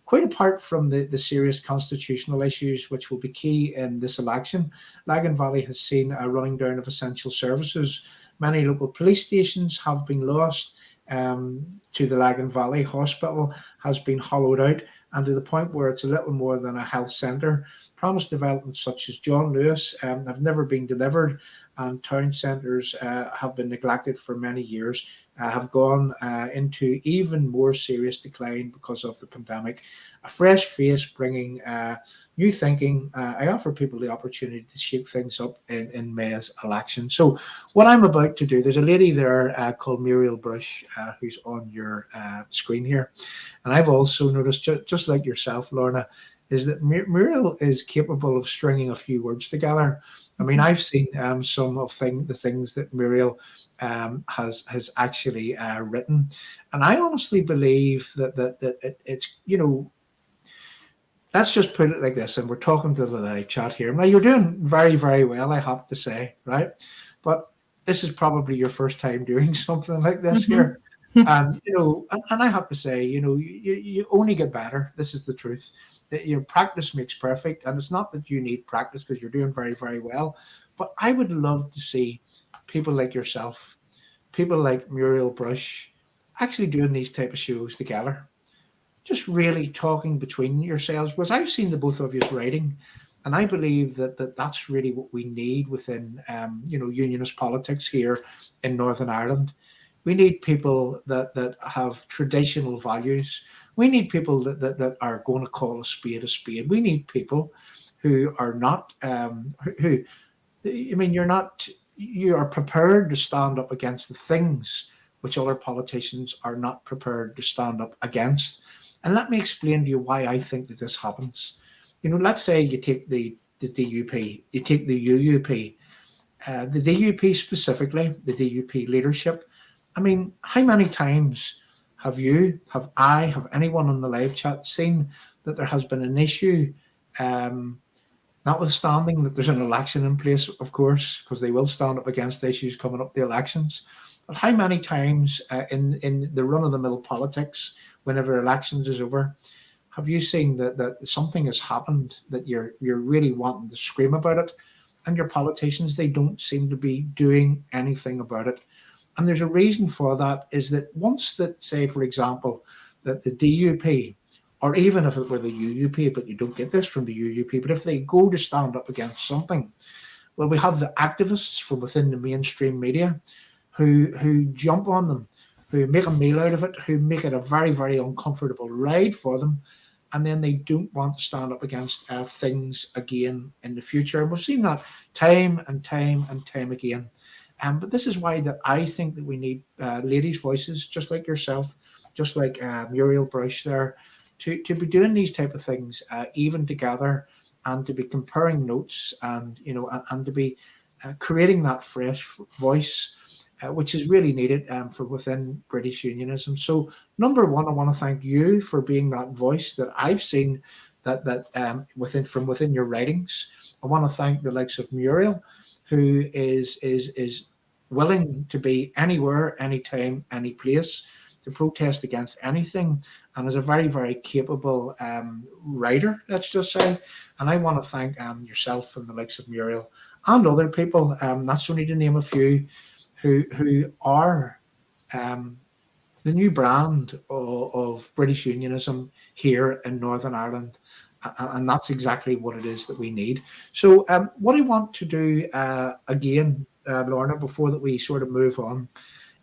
Quite apart from the serious constitutional issues which will be key in this election, Lagan Valley has seen a running down of essential services. Many local police stations have been lost to the Lagan Valley. Hospital has been hollowed out, and to the point where it's a little more than a health centre. Promised developments such as John Lewis have never been delivered, and town centres have been neglected for many years, have gone into even more serious decline because of the pandemic. A fresh face bringing new thinking. I offer people the opportunity to shake things up in May's election. So what I'm about to do, there's a lady there called Muriel Brush who's on your screen here. And I've also noticed, just like yourself, Lorna, is that Muriel is capable of stringing a few words together. I mean, I've seen some of the things that Muriel has actually written, and I honestly believe that it's, you know, let's just put it like this, and we're talking to the live chat here. Now, you're doing very, very well, I have to say, right? But this is probably your first time doing something like this here. And, you know, and I have to say, you know, you only get better. This is the truth. Your practice makes perfect, and it's not that you need practice because you're doing very, very well. But I would love to see people like yourself, people like Muriel Brush, actually doing these type of shows together, just really talking between yourselves. Because I've seen the both of you writing, and I believe that that's really what we need within, you know, unionist politics here in Northern Ireland. We need people that have traditional values. We need people that are going to call a spade a spade. We need people who are not, who I mean, you are prepared to stand up against the things which other politicians are not prepared to stand up against. And let me explain to you why I think that this happens. You know, let's say you take the DUP, you take the UUP, the DUP specifically, the DUP leadership. I mean, how many times have anyone on the live chat seen that there has been an issue, notwithstanding that there's an election in place, of course, because they will stand up against issues coming up the elections. But how many times in the run-of-the-mill politics, whenever elections is over, have you seen that something has happened that you're really wanting to scream about it, and your politicians, they don't seem to be doing anything about it? And there's a reason for that, is that once that, say, for example, that the DUP, or even if it were the UUP, but you don't get this from the UUP, but if they go to stand up against something, well, we have the activists from within the mainstream media who jump on them, who make a meal out of it, who make it a very, very uncomfortable ride for them, and then they don't want to stand up against things again in the future. And we've seen that time and time and time again. But this is why that I think that we need ladies' voices, just like yourself, just like Muriel Brush there, to be doing these type of things, even together, and to be comparing notes, and and to be creating that fresh voice, which is really needed for within British unionism. So, number one, I want to thank you for being that voice that I've seen that within your writings. I want to thank the likes of Muriel, who is willing to be anywhere, anytime, any place to protest against anything, and is a very, very capable writer, let's just say. And I want to thank yourself and the likes of Muriel and other people, that's only to name a few, who are the new brand of British unionism here in Northern Ireland. And that's exactly what it is that we need. So what I want to do again, Lorna, before that we sort of move on,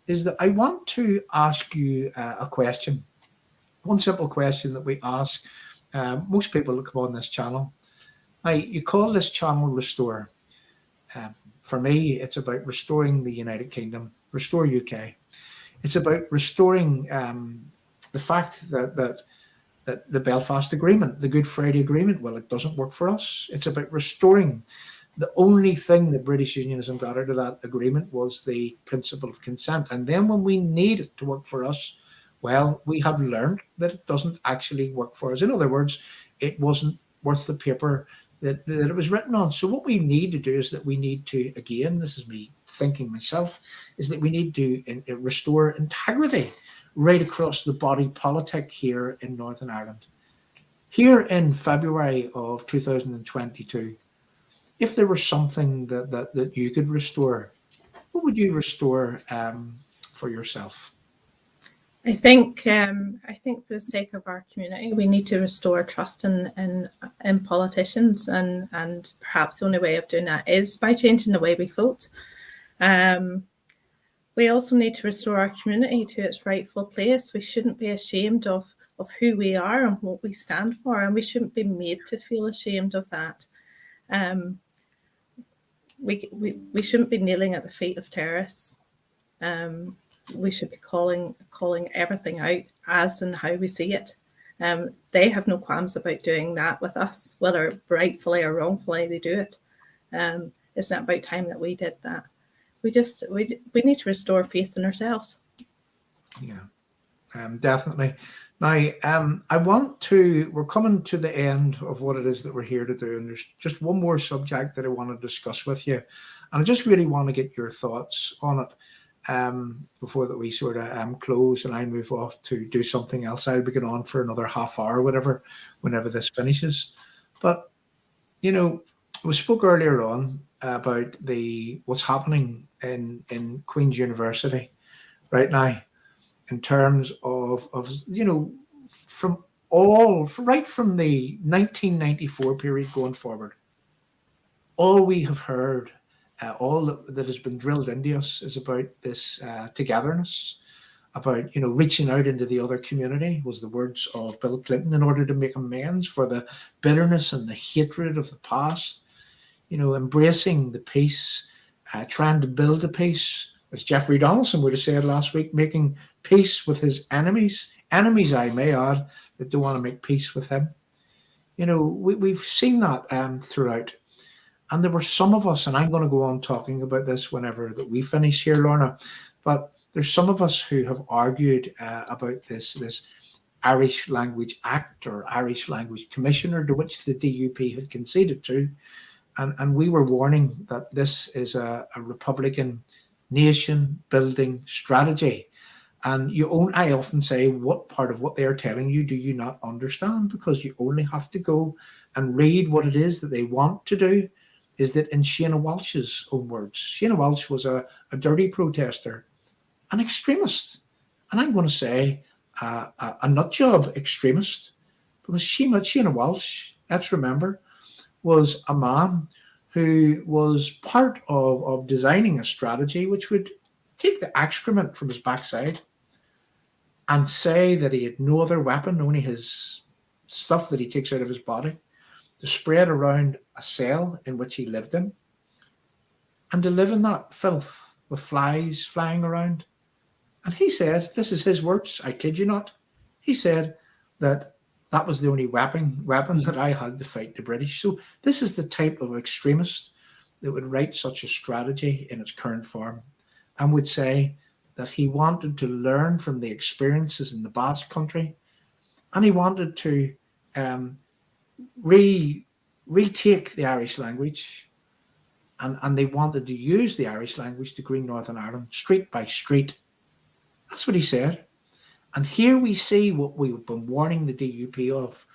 is that I want to ask you a question. One simple question that we ask most people that come on this channel. Now, you call this channel Restore. For me, it's about restoring the United Kingdom, Restore UK. It's about restoring the fact that the Belfast Agreement, the Good Friday Agreement, well, it doesn't work for us. It's about restoring. The only thing that British unionism got out of that agreement was the principle of consent. And then when we need it to work for us, well, we have learned that it doesn't actually work for us. In other words, it wasn't worth the paper that it was written on. So what we need to do is that we need to, again, this is me thinking myself, is that we need to restore integrity right across the body politic here in Northern Ireland. Here in February of 2022, if there was something that you could restore, what would you restore for yourself? I think for the sake of our community, we need to restore trust in politicians, and perhaps the only way of doing that is by changing the way we vote. We also need to restore our community to its rightful place. We shouldn't be ashamed of who we are and what we stand for, and we shouldn't be made to feel ashamed of that. We shouldn't be kneeling at the feet of terrorists. We should be calling everything out as and how we see it. They have no qualms about doing that with us, whether rightfully or wrongfully they do it. It's not about time that we did that. We need to restore faith in ourselves. Yeah, definitely. Now, we're coming to the end of what it is that we're here to do, and there's just one more subject that I want to discuss with you, and I just really want to get your thoughts on it before that we sort of close and I move off to do something else. I'll be going on for another half hour or whatever, whenever this finishes. But, we spoke earlier on about what's happening in Queen's University right now, in terms of right from the 1994 period going forward. All we have heard, all that has been drilled into us, is about this togetherness, about reaching out into the other community, was the words of Bill Clinton, in order to make amends for the bitterness and the hatred of the past. Embracing the peace, trying to build a peace, as Jeffrey Donaldson would have said last week, making peace with his enemies, I may add, that don't want to make peace with him. We've seen that throughout. And there were some of us, and I'm going to go on talking about this whenever that we finish here, Lorna, but there's some of us who have argued about this Irish Language Act or Irish Language Commissioner, to which the DUP had conceded to. And we were warning that this is a Republican nation building strategy. And I often say, what part of what they are telling you do you not understand? Because you only have to go and read what it is that they want to do. Is that in Shana Walsh's own words? Shana Walsh was a dirty protester, an extremist. And I'm going to say a nutjob extremist, because Shana Walsh, let's remember, was a man who was part of designing a strategy which would take the excrement from his backside and say that he had no other weapon, only his stuff that he takes out of his body, to spread around a cell in which he lived in, and to live in that filth with flies flying around. And he said, this is his words, I kid you not, he said that that was the only weapon that I had to fight the British. So this is the type of extremist that would write such a strategy in its current form and would say that he wanted to learn from the experiences in the Basque Country, and he wanted to retake the Irish language, and they wanted to use the Irish language to green Northern Ireland street by street. That's what he said. And here we see what we've been warning the DUP of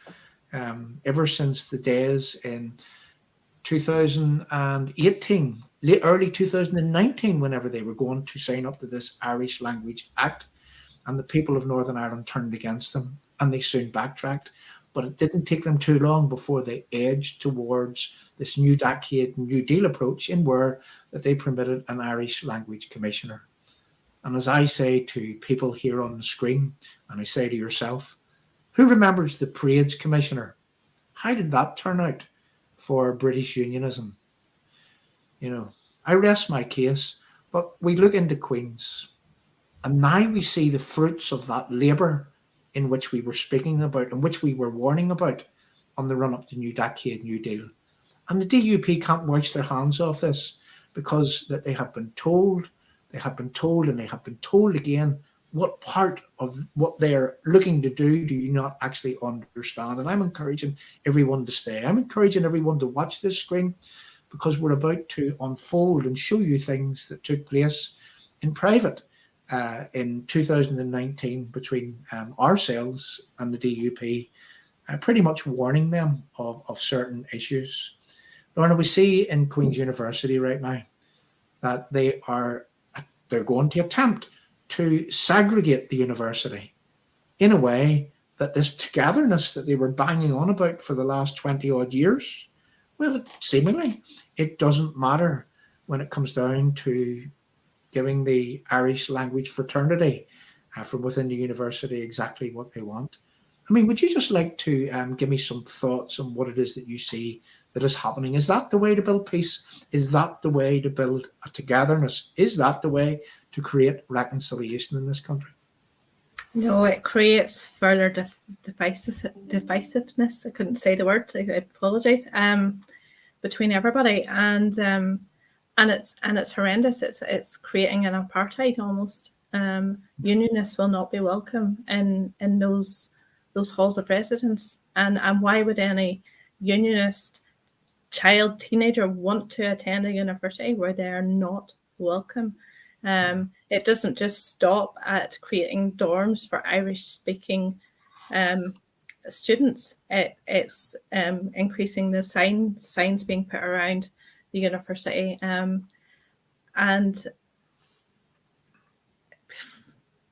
ever since the days in 2018, early 2019, whenever they were going to sign up to this Irish Language Act, and the people of Northern Ireland turned against them, and they soon backtracked. But it didn't take them too long before they edged towards this new decade, New Deal approach, in where that they permitted an Irish language commissioner. And as I say to people here on the screen, and I say to yourself, who remembers the Parades Commissioner? How did that turn out for British unionism? You know, I rest my case, but we look into Queen's, and now we see the fruits of that labour in which we were speaking about, in which we were warning about on the run-up to New Decade, New Deal. And the DUP can't wash their hands off this, because that they have been told, and they have been told again what part of what they're looking to do you not actually understand. And I'm encouraging everyone to stay. I'm encouraging everyone to watch this screen, because we're about to unfold and show you things that took place in private in 2019 between ourselves and the DUP, pretty much warning them of certain issues. Lorna, we see in Queen's University right now that they're going to attempt to segregate the university in a way that this togetherness that they were banging on about for the last 20 odd years, well, seemingly it doesn't matter when it comes down to giving the Irish language fraternity from within the university exactly what they want. I mean, would you just like to give me some thoughts on what it is that you see that is happening? Is that the way to build peace? Is that the way to build a togetherness? Is that the way to create reconciliation in this country? No, it creates further divisiveness. I couldn't say the word. I apologise. Between everybody, and it's horrendous. It's creating an apartheid almost. Unionists will not be welcome in those halls of residence. And why would any unionist child, teenager want to attend a university where they are not welcome? It doesn't just stop at creating dorms for Irish-speaking students. It's increasing the signs being put around the university, and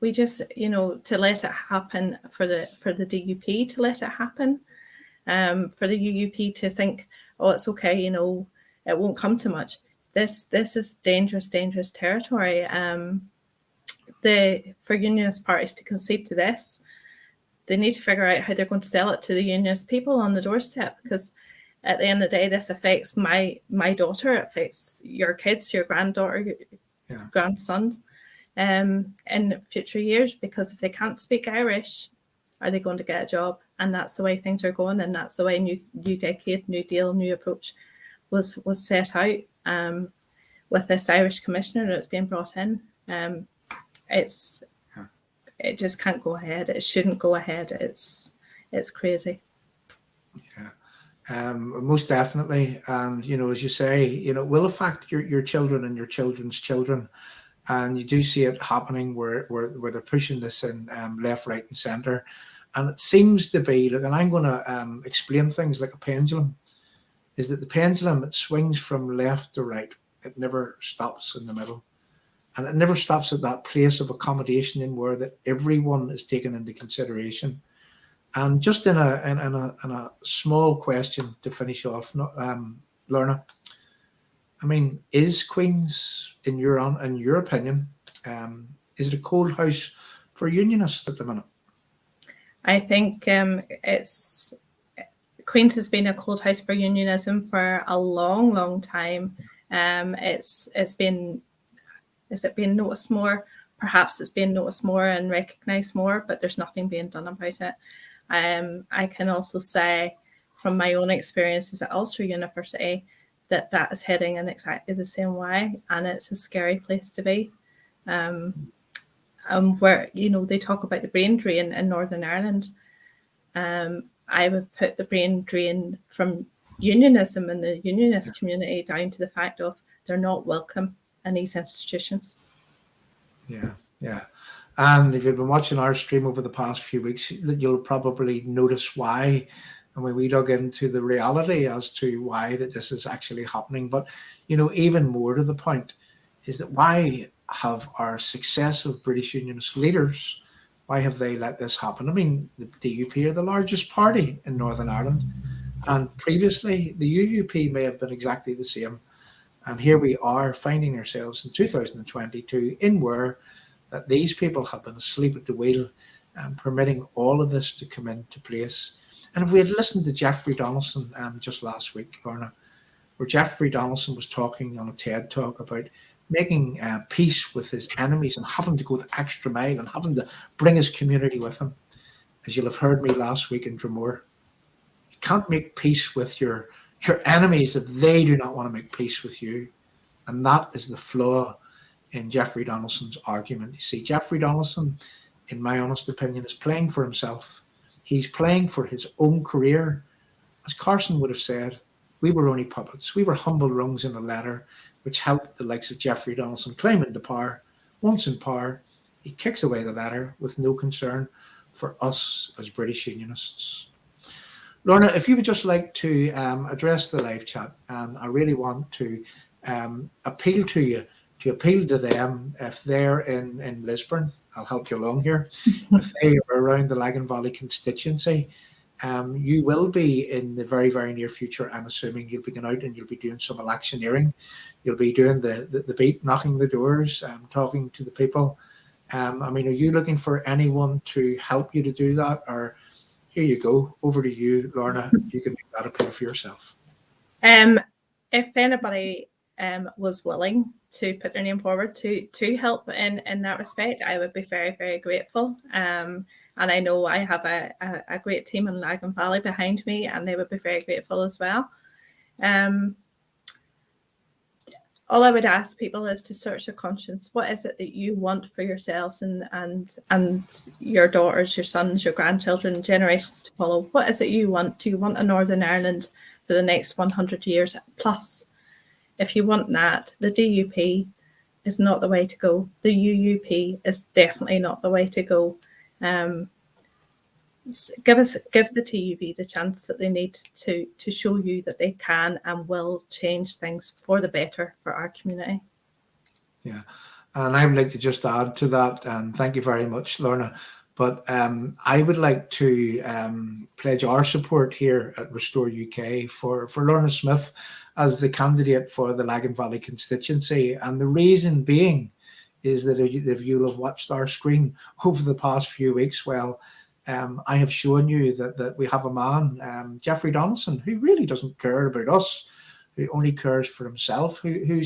we just, to let it happen for the DUP to let it happen, for the UUP to think, oh, it's okay, it won't come to much. This is dangerous territory. For unionist parties to concede to this, they need to figure out how they're going to sell it to the unionist people on the doorstep, because at the end of the day, this affects my daughter, it affects your kids, your granddaughter, grandsons in future years, because if they can't speak Irish, are they going to get a job? And that's the way things are going, and that's the way New Decade, New Deal, New Approach was set out with this Irish commissioner that's being brought in. It just can't go ahead. It shouldn't go ahead. It's crazy. Yeah, most definitely. And as you say, it will affect your children and your children's children. And you do see it happening where they're pushing this in left, right, and centre. And it seems to be, and I'm going to explain things like a pendulum, is that the pendulum, it swings from left to right. It never stops in the middle. And it never stops at that place of accommodation in where that everyone is taken into consideration. And just in a small question to finish off, Lorna, I mean, is Queen's, in your opinion, is it a cold house for unionists at the minute? I think Queen's has been a cold house for unionism for a long time. It's been Is it being noticed more? Perhaps it's being noticed more and recognised more, but there's nothing being done about it. I can also say from my own experiences at Ulster University that is heading in exactly the same way, and it's a scary place to be. Where, you know, they talk about the brain drain in Northern Ireland. I would put the brain drain from unionism and the unionist community down to the fact of they're not welcome in these institutions. Yeah. And if you've been watching our stream over the past few weeks, you'll probably notice why. And when we dug into the reality as to why that this is actually happening, but, you know, even more to the point is that why have our successive British Unionist leaders, why have they let this happen? I mean, the DUP are the largest party in Northern Ireland, and previously the UUP may have been exactly the same. And here we are finding ourselves in 2022 in where that these people have been asleep at the wheel and permitting all of this to come into place. And if we had listened to Jeffrey Donaldson just last week, Lorna, where Jeffrey Donaldson was talking on a TED Talk about making peace with his enemies and having to go the extra mile and having to bring his community with him. As you'll have heard me last week in Dromore, you can't make peace with your enemies if they do not want to make peace with you. And that is the flaw in Jeffrey Donaldson's argument. You see, Jeffrey Donaldson, in my honest opinion, is playing for himself. He's playing for his own career. As Carson would have said, we were only puppets. We were humble rungs in a ladder which helped the likes of Jeffrey Donaldson climb into power. Once in power, he kicks away the ladder with no concern for us as British Unionists. Lorna, if you would just like to address the live chat, I really want to appeal to you, to appeal to them if they're in Lisburn. I'll help you along here. If they are around the Lagan Valley constituency, you will be in the very, very near future. I'm assuming you'll be going out and you'll be doing some electioneering. You'll be doing the beat, knocking the doors, talking to the people. I mean, are you looking for anyone to help you to do that? Or here you go, over to you, Lorna. You can make that appeal for yourself. If anybody was willing to put their name forward to help in that respect, I would be very, very grateful. And I know I have a great team in Lagan Valley behind me, and they would be very grateful as well. All I would ask people is to search their conscience. What is it that you want for yourselves and your daughters, your sons, your grandchildren, generations to follow? What is it you want? Do you want a Northern Ireland for the next 100 years plus? If you want that, the DUP is not the way to go. The UUP is definitely not the way to go. Give the TUV the chance that they need to show you that they can and will change things for the better for our community. Yeah, and I would like to just add to that, and thank you very much, Lorna. But I would like to pledge our support here at Restore UK for Lorna Smyth as the candidate for the Lagan Valley constituency. And the reason being is that if you'll have watched our screen over the past few weeks, well, I have shown you that we have a man, Jeffrey Donaldson, who really doesn't care about us, who only cares for himself, who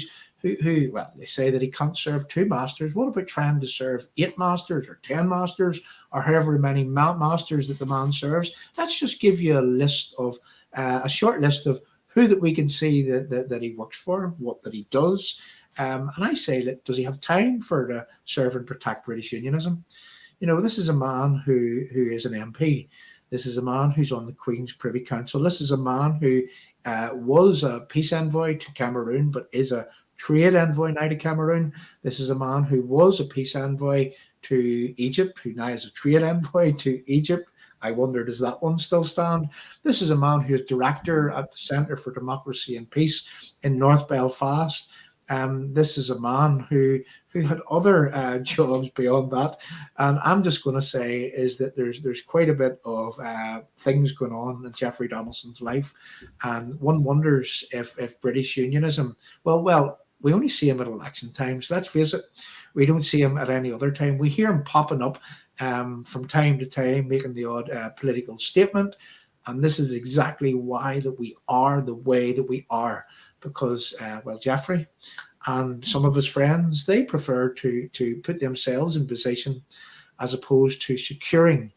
well, they say that he can't serve 2 masters. What about trying to serve 8 masters or 10 masters or however many masters that the man serves? Let's just give you a list of a short list of who that we can see that he works for, what that he does. And I say, does he have time to serve and protect British unionism? You know, this is a man who is an MP. This is a man who's on the Queen's Privy Council. This is a man who was a peace envoy to Cameroon, but is a trade envoy now to Cameroon. This is a man who was a peace envoy to Egypt, who now is a trade envoy to Egypt. I wonder, does that one still stand? This is a man who is director at the Centre for Democracy and Peace in North Belfast. This is a man who had other jobs beyond that. And I'm just going to say is that there's quite a bit of things going on in Jeffrey Donaldson's life. And one wonders if British unionism, well, we only see him at election times. Let's face it, we don't see him at any other time. We hear him popping up from time to time, making the odd political statement. And this is exactly why that we are the way that we are. Because, well, Jeffrey, and some of his friends, they prefer to put themselves in position as opposed to securing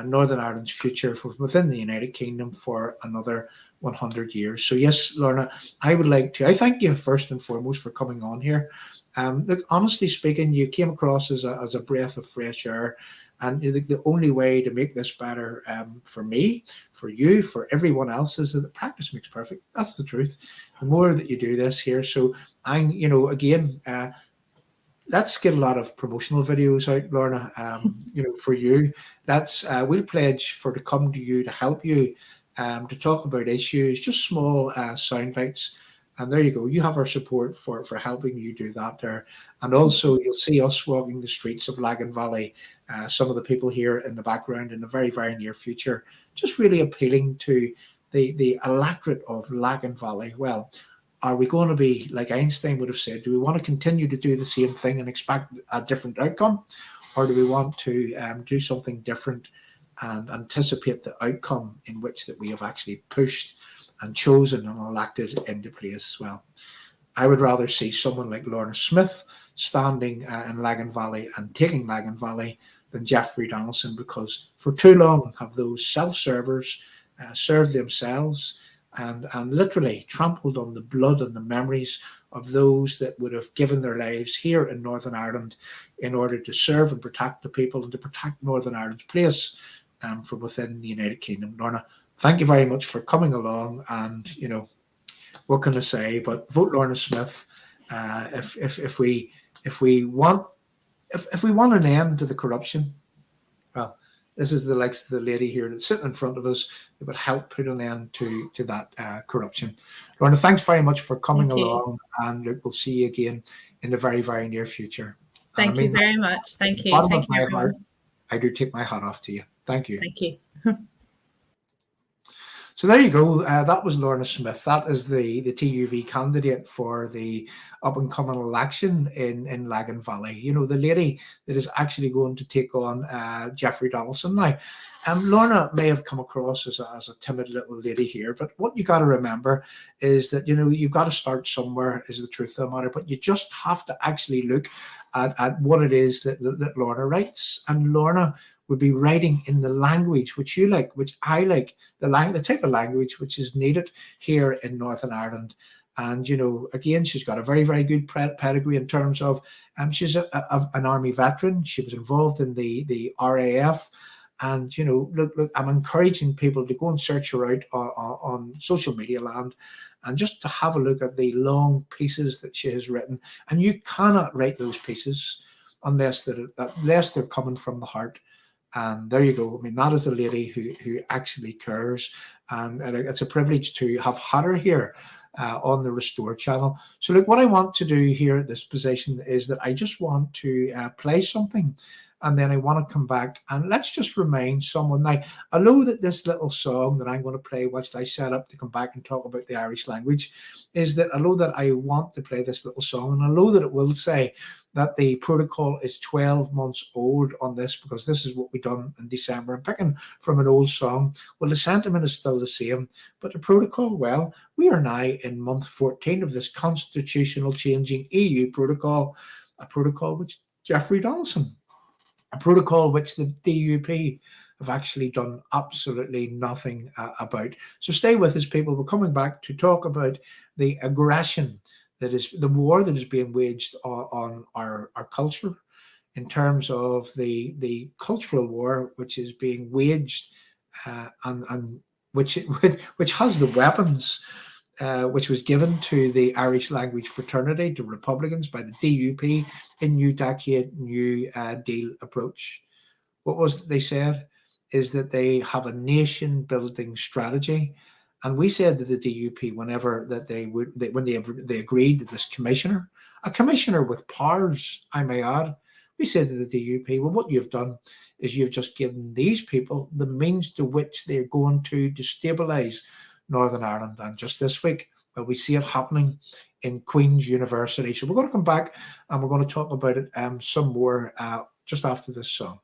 Northern Ireland's future within the United Kingdom for another 100 years. So yes, Lorna, I thank you first and foremost for coming on here. Look, honestly speaking, you came across as a breath of fresh air. And the only way to make this better for me, for you, for everyone else is that practice makes perfect. That's the truth. The more that you do this here. So let's get a lot of promotional videos out, Lorna, for you. We'll pledge to come to you to help you to talk about issues, just small sound bites. And there you go. You have our support for helping you do that there. And also you'll see us walking the streets of Lagan Valley, some of the people here in the background in the very, very near future, just really appealing to the electorate of Lagan Valley. Well, are we going to be, like Einstein would have said, do we want to continue to do the same thing and expect a different outcome? Or do we want to do something different and anticipate the outcome in which that we have actually pushed and chosen and elected into place? Well, I would rather see someone like Lorna Smyth standing in Lagan Valley and taking Lagan Valley than Jeffrey Donaldson, because for too long have those self-servers served themselves and literally trampled on the blood and the memories of those that would have given their lives here in Northern Ireland in order to serve and protect the people and to protect Northern Ireland's place from within the United Kingdom. Lorna, thank you very much for coming along, and what can I say? But vote Lorna Smyth if we want an end to the corruption. Well, this is the likes of the lady here that's sitting in front of us that would help put an end to that corruption. Lorna, thanks very much for coming along, and look, we'll see you again in the very, very near future. Thank you very much. Thank you. Bottom of my heart, I do take my hat off to you. Thank you. Thank you. So there you go. That was Lorna Smyth. That is the TUV candidate for the up-and-coming election in Lagan Valley. The lady that is actually going to take on Jeffrey Donaldson. Now, Lorna may have come across as a timid little lady here, but what you got to remember is that, you've got to start somewhere, is the truth of the matter, but you just have to actually look at what it is that Lorna writes. And Lorna would be writing in the language which you like, which I like, the type of language which is needed here in Northern Ireland. And, again, she's got a very, very good pedigree in terms of, she's an army veteran. She was involved in the RAF. And, look, I'm encouraging people to go and search her out on social media land and just to have a look at the long pieces that she has written. And you cannot write those pieces unless they're coming from the heart. And there you go. I mean, that is a lady who actually cares. And it's a privilege to have had her here on the Restore channel. So look, what I want to do here at this position is that I just want to play something. And then I want to come back and let's just remind someone. Now, I know that this little song that I'm going to play whilst I set up to come back and talk about the Irish language is that I know that I want to play this little song, and I know that it will say that the protocol is 12 months old on this, because this is what we done in December. I'm picking from an old song. Well, the sentiment is still the same, but the protocol, well, we are now in month 14 of this constitutional changing EU protocol, a protocol which Jeffrey Donaldson, a protocol which the DUP have actually done absolutely nothing about. So stay with us, people. We're coming back to talk about the aggression that is the war that is being waged on our culture, in terms of the cultural war which is being waged and which has the weapons which was given to the Irish language fraternity, to Republicans, by the DUP in New Decade, New Deal approach. What was it they said is that they have a nation-building strategy. And we said that the DUP, when they agreed that this commissioner, a commissioner with powers, I may add, we said to the DUP, well, what you've done is you've just given these people the means to which they're going to destabilise Northern Ireland. And just this week, well, we see it happening in Queen's University. So we're going to come back and we're going to talk about it some more just after this song.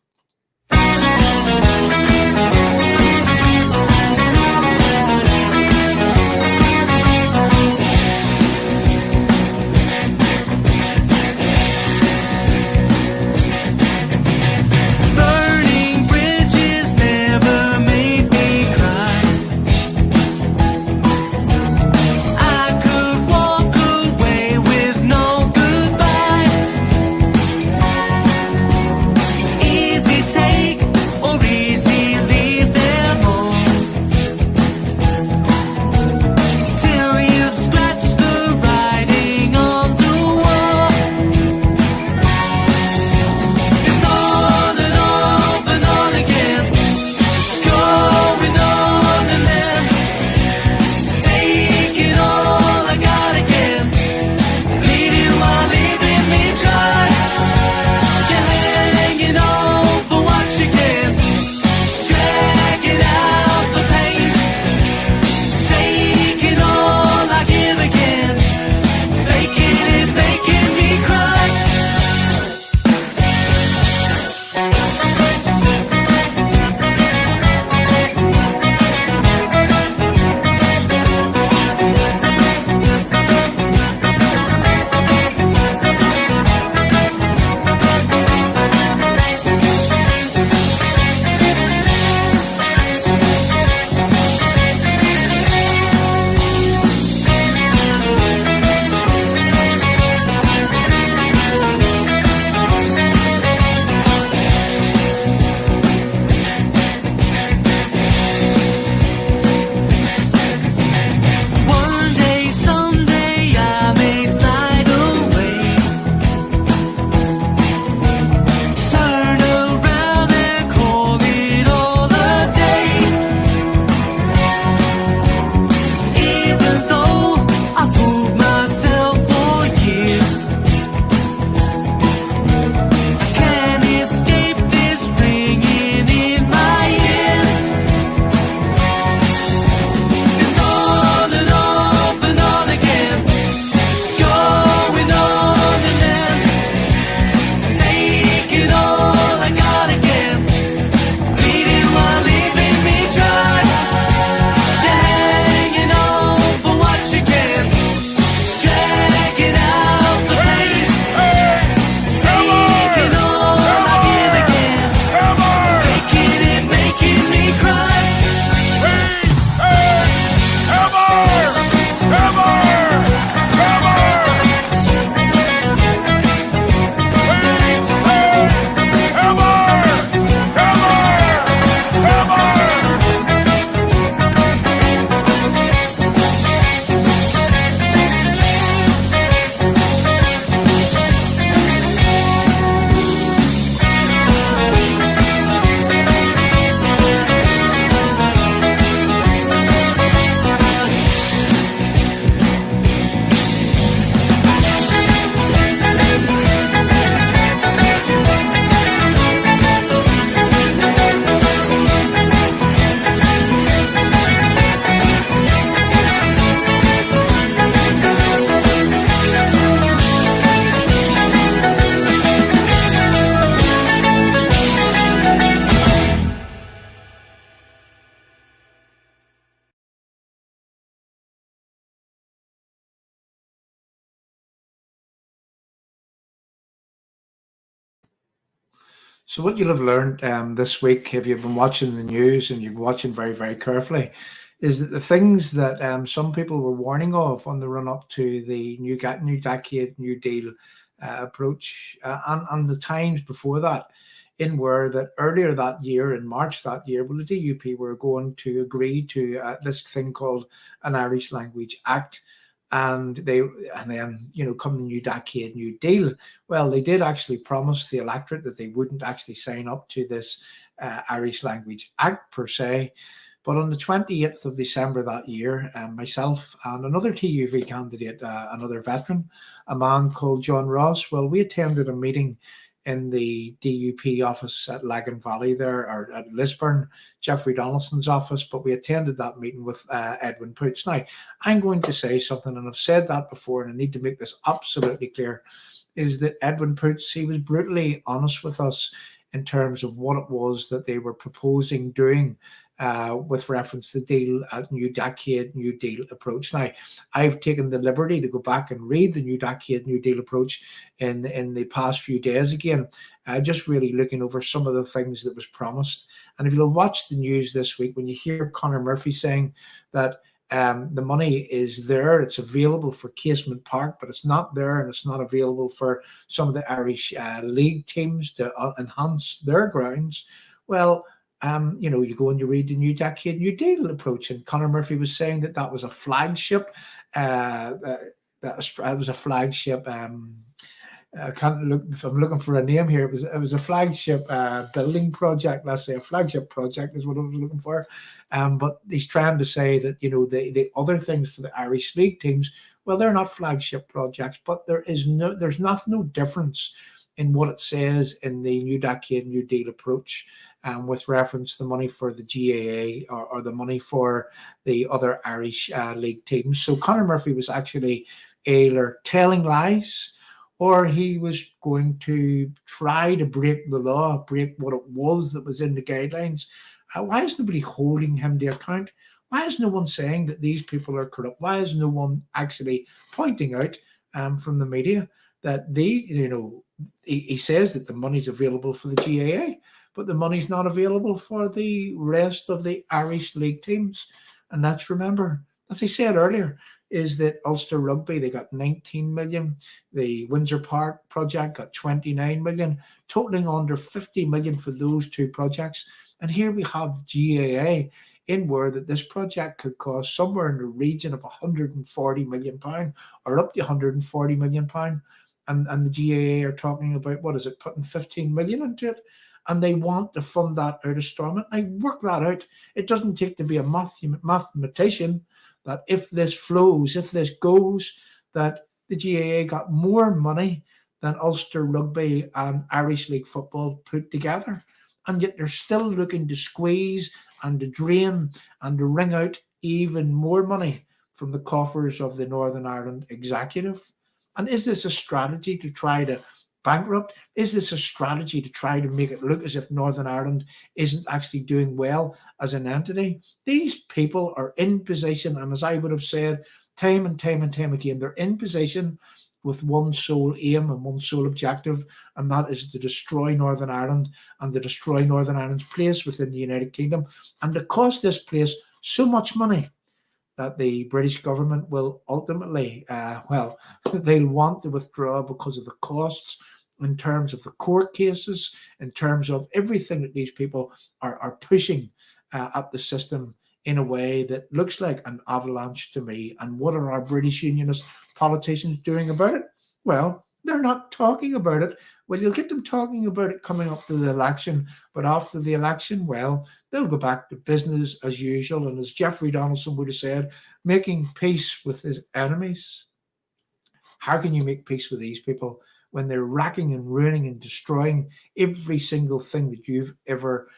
So what you'll have learned this week, if you've been watching the news and you're watching very, very carefully, is that the things that some people were warning of on the run-up to the new decade, New Deal approach, and the times before that, in were that earlier that year, in March that year, well, the DUP were going to agree to this thing called an Irish Language Act. And then, you know, come the new decade, New Deal. Well, they did actually promise the electorate that they wouldn't actually sign up to this Irish Language Act per se. But on the 28th of December that year, myself and another TUV candidate, another veteran, a man called John Ross, well, we attended a meeting in the DUP office at Lagan Valley there, or at Lisburn, Jeffrey Donaldson's office, but we attended that meeting with Edwin Poots. Now, I'm going to say something, and I've said that before, and I need to make this absolutely clear, is that Edwin Poots, he was brutally honest with us in terms of what it was that they were proposing doing with reference to the deal at New Decade, New Deal approach. Now, I've taken the liberty to go back and read the New Decade, New Deal approach in the past few days again, just really looking over some of the things that was promised. And if you'll watch the news this week, when you hear Conor Murphy saying that the money is there, it's available for Casement Park, but it's not there and it's not available for some of the Irish league teams to enhance their grounds, well, you know, you go and you read the New Decade, New Deal approach, and Conor Murphy was saying that that was a flagship. That was a flagship. I can't look. If I'm looking for a name here, it was a flagship building project. Let's say a flagship project is what I was looking for. But he's trying to say that, you know, the other things for the Irish league teams, well, they're not flagship projects, but there's no difference in what it says in the New Decade, New Deal approach. With reference to the money for the GAA or the money for the other Irish league teams. So Conor Murphy was actually either telling lies, or he was going to try to break the law, break what it was that was in the guidelines. Why is nobody holding him to account? Why is no one saying that these people are corrupt? Why is no one actually pointing out from the media that he says that the money's available for the GAA, but the money's not available for the rest of the Irish league teams. And let's remember, as I said earlier, is that Ulster Rugby, they got 19 million. The Windsor Park project got 29 million, totaling under 50 million for those two projects. And here we have GAA in where that this project could cost somewhere in the region of £140 million or up to £140 million. And the GAA are talking about, what is it, putting 15 million into it? And they want to fund that out of Stormont. I work that out. It doesn't take to be a mathematician that if this flows, if this goes, that the GAA got more money than Ulster Rugby and Irish League Football put together. And yet they're still looking to squeeze and to drain and to wring out even more money from the coffers of the Northern Ireland executive. And is this a strategy to try to bankrupt? Is this a strategy to try to make it look as if Northern Ireland isn't actually doing well as an entity? These people are in position, and as I would have said time and time and time again, they're in position with one sole aim and one sole objective, and that is to destroy Northern Ireland and to destroy Northern Ireland's place within the United Kingdom, and to cost this place so much money that the British government will ultimately, they'll want to withdraw because of the costs in terms of the court cases, in terms of everything that these people are pushing at the system in a way that looks like an avalanche to me. And what are our British Unionist politicians doing about it? Well, they're not talking about it. Well, you'll get them talking about it coming up to the election, but after the election, well, they'll go back to business as usual. And as Jeffrey Donaldson would have said, making peace with his enemies. How can you make peace with these people when they're racking and ruining and destroying every single thing that you've ever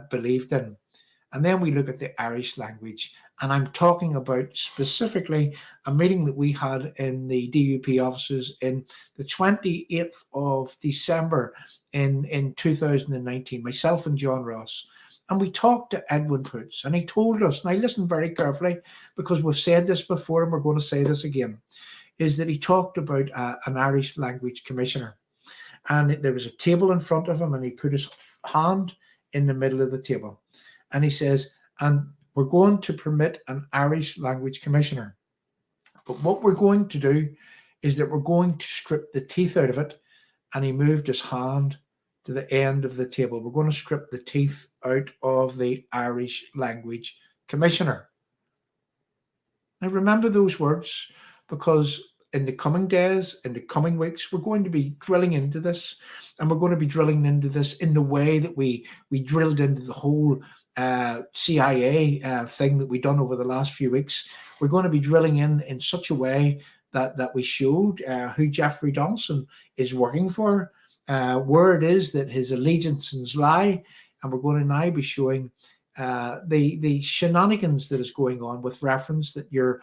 believed in? And then we look at the Irish language. And I'm talking about specifically a meeting that we had in the DUP offices in the 28th of December in 2019, myself and John Ross. And we talked to Edwin Poots, and he told us, and I listened very carefully because we've said this before and we're going to say this again, is that he talked about an Irish language commissioner. And there was a table in front of him, and he put his hand in the middle of the table. And he says, and we're going to permit an Irish language commissioner. But what we're going to do is that we're going to strip the teeth out of it. And he moved his hand to the end of the table. We're going to strip the teeth out of the Irish language commissioner. Now remember those words, because in the coming days, in the coming weeks, we're going to be drilling into this, and we're going to be drilling into this in the way that we drilled into the whole CIA thing that we've done over the last few weeks. We're going to be drilling in such a way that we showed who Jeffrey Donaldson is working for, where it is that his allegiances lie, and we're going to now be showing the shenanigans that is going on with reference that your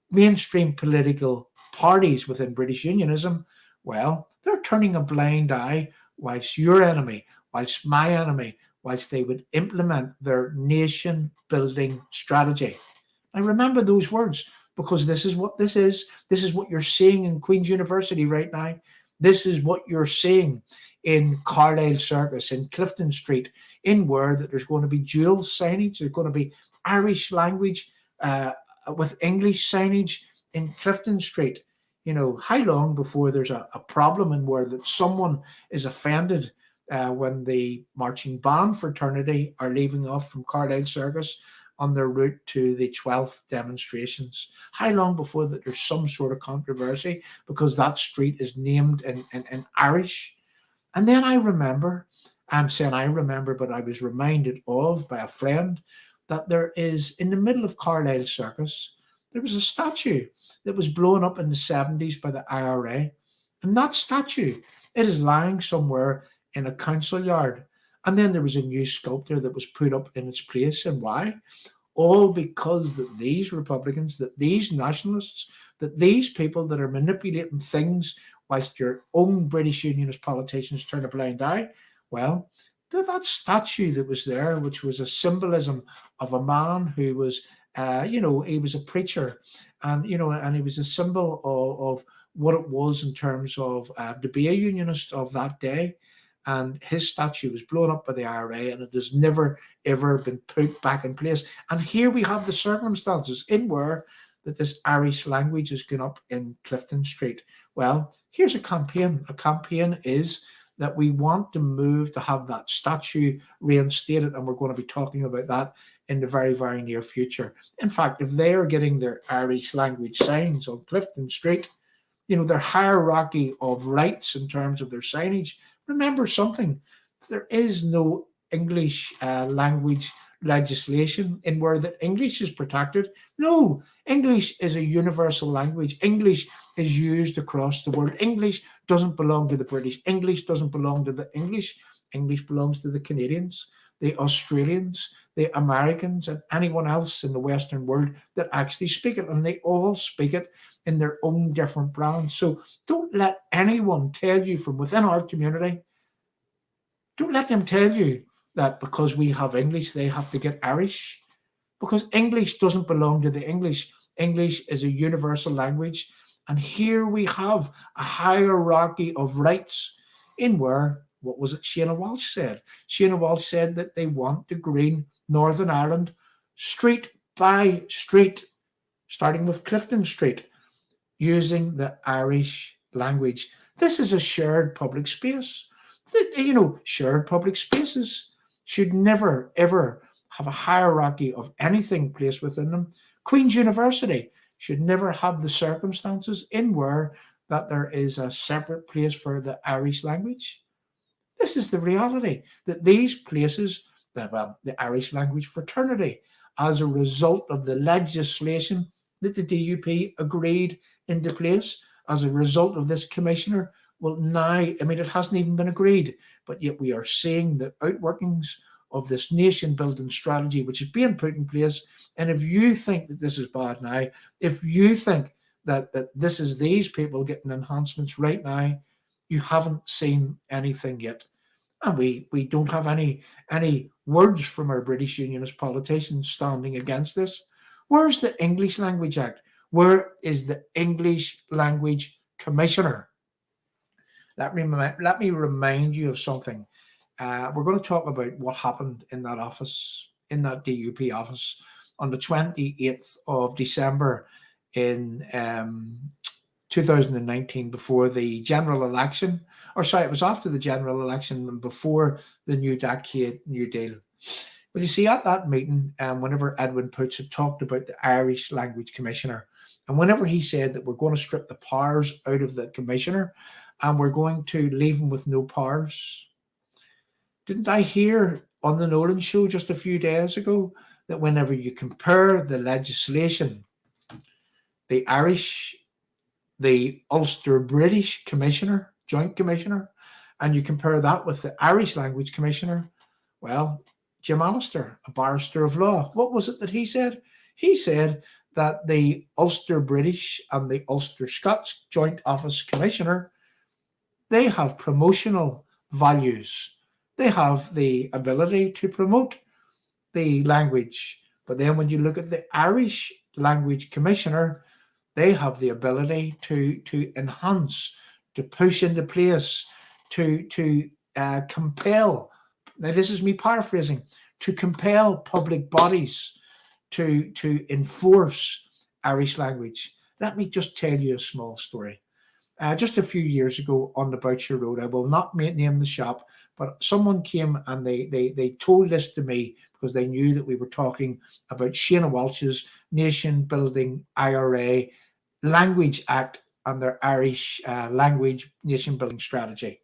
mainstream political parties within British Unionism, well, they're turning a blind eye whilst your enemy, whilst my enemy, whilst they would implement their nation-building strategy. Now remember those words, because this is what this is. This is what you're seeing in Queen's University right now. This is what you're seeing in Carlisle Circus, in Clifton Street, in where that there's going to be dual signage. There's going to be Irish language with English signage in Clifton Street. You know, how long before there's a problem in where that someone is offended when the marching band fraternity are leaving off from Carlisle Circus on their route to the 12th demonstrations? How long before that there's some sort of controversy because that street is named in Irish? And then I remember, I'm saying I remember, but I was reminded of by a friend that there is, in the middle of Carlisle Circus, there was a statue that was blown up in the 70s by the IRA. And that statue, it is lying somewhere in a council yard. And then there was a new sculpture that was put up in its place. And why? All because that these Republicans, that these nationalists, that these people that are manipulating things whilst your own British Unionist politicians turn a blind eye, well, that statue that was there, which was a symbolism of a man who was, he was a preacher, and he was a symbol of what it was in terms of to be a unionist of that day. And his statue was blown up by the IRA, and it has never, ever been put back in place. And here we have the circumstances in where that this Irish language is going up in Clifton Street. Well, here's a campaign. A campaign is that we want to move to have that statue reinstated, and we're going to be talking about that in the very, very near future. In fact, if they are getting their Irish language signs on Clifton Street, their hierarchy of rights in terms of their signage, remember something, there is no English language legislation in where that English is protected. No, English is a universal language. English is used across the world. English doesn't belong to the British. English doesn't belong to the English. English belongs to the Canadians, the Australians, the Americans, and anyone else in the Western world that actually speak it. And they all speak it in their own different brands. So don't let anyone tell you from within our community, don't let them tell you that because we have English, they have to get Irish. Because English doesn't belong to the English. English is a universal language. And here we have a hierarchy of rights in where, what was it Shana Walsh said? Shana Walsh said that they want to green Northern Ireland street by street, starting with Clifton Street, using the Irish language. This is a shared public space. Shared public spaces should never, ever have a hierarchy of anything placed within them. Queen's University should never have the circumstances in where that there is a separate place for the Irish language. This is the reality, that these places, the Irish language fraternity, as a result of the legislation that the DUP agreed into place, as a result of this commissioner, well, now, it hasn't even been agreed, but yet we are seeing the outworkings of this nation-building strategy which is being put in place. And if you think that this is bad now, if you think that this is these people getting enhancements right now, you haven't seen anything yet. And we don't have any words from our British Unionist politicians standing against this. Where's the English Language Act? Where is the English Language Commissioner? let me remind you of something. We're going to talk about what happened in that office, in that DUP office, on the 28th of December in 2019, before the general election, or sorry, it was after the general election and before the new decade, New Deal. Well, you see, at that meeting, whenever Edwin Poots had talked about the Irish Language Commissioner, and whenever he said that we're going to strip the powers out of the commissioner and we're going to leave him with no powers, didn't I hear on the Nolan show just a few days ago that whenever you compare the legislation, the Irish, the Ulster British Commissioner, Joint Commissioner, and you compare that with the Irish Language Commissioner, well, Jim Allister, a barrister of law, what was it that he said? He said that the Ulster British and the Ulster Scots Joint Office Commissioner, they have promotional values. They have the ability to promote the language. But then when you look at the Irish Language Commissioner, they have the ability to enhance, to push into place, to compel. Now, this is me paraphrasing, to compel public bodies to enforce Irish language. Let me just tell you a small story. Just a few years ago on the Boucher Road, I will not name the shop, but someone came and they told this to me because they knew that we were talking about Shana Walsh's Nation Building IRA Language Act and their Irish language nation building strategy.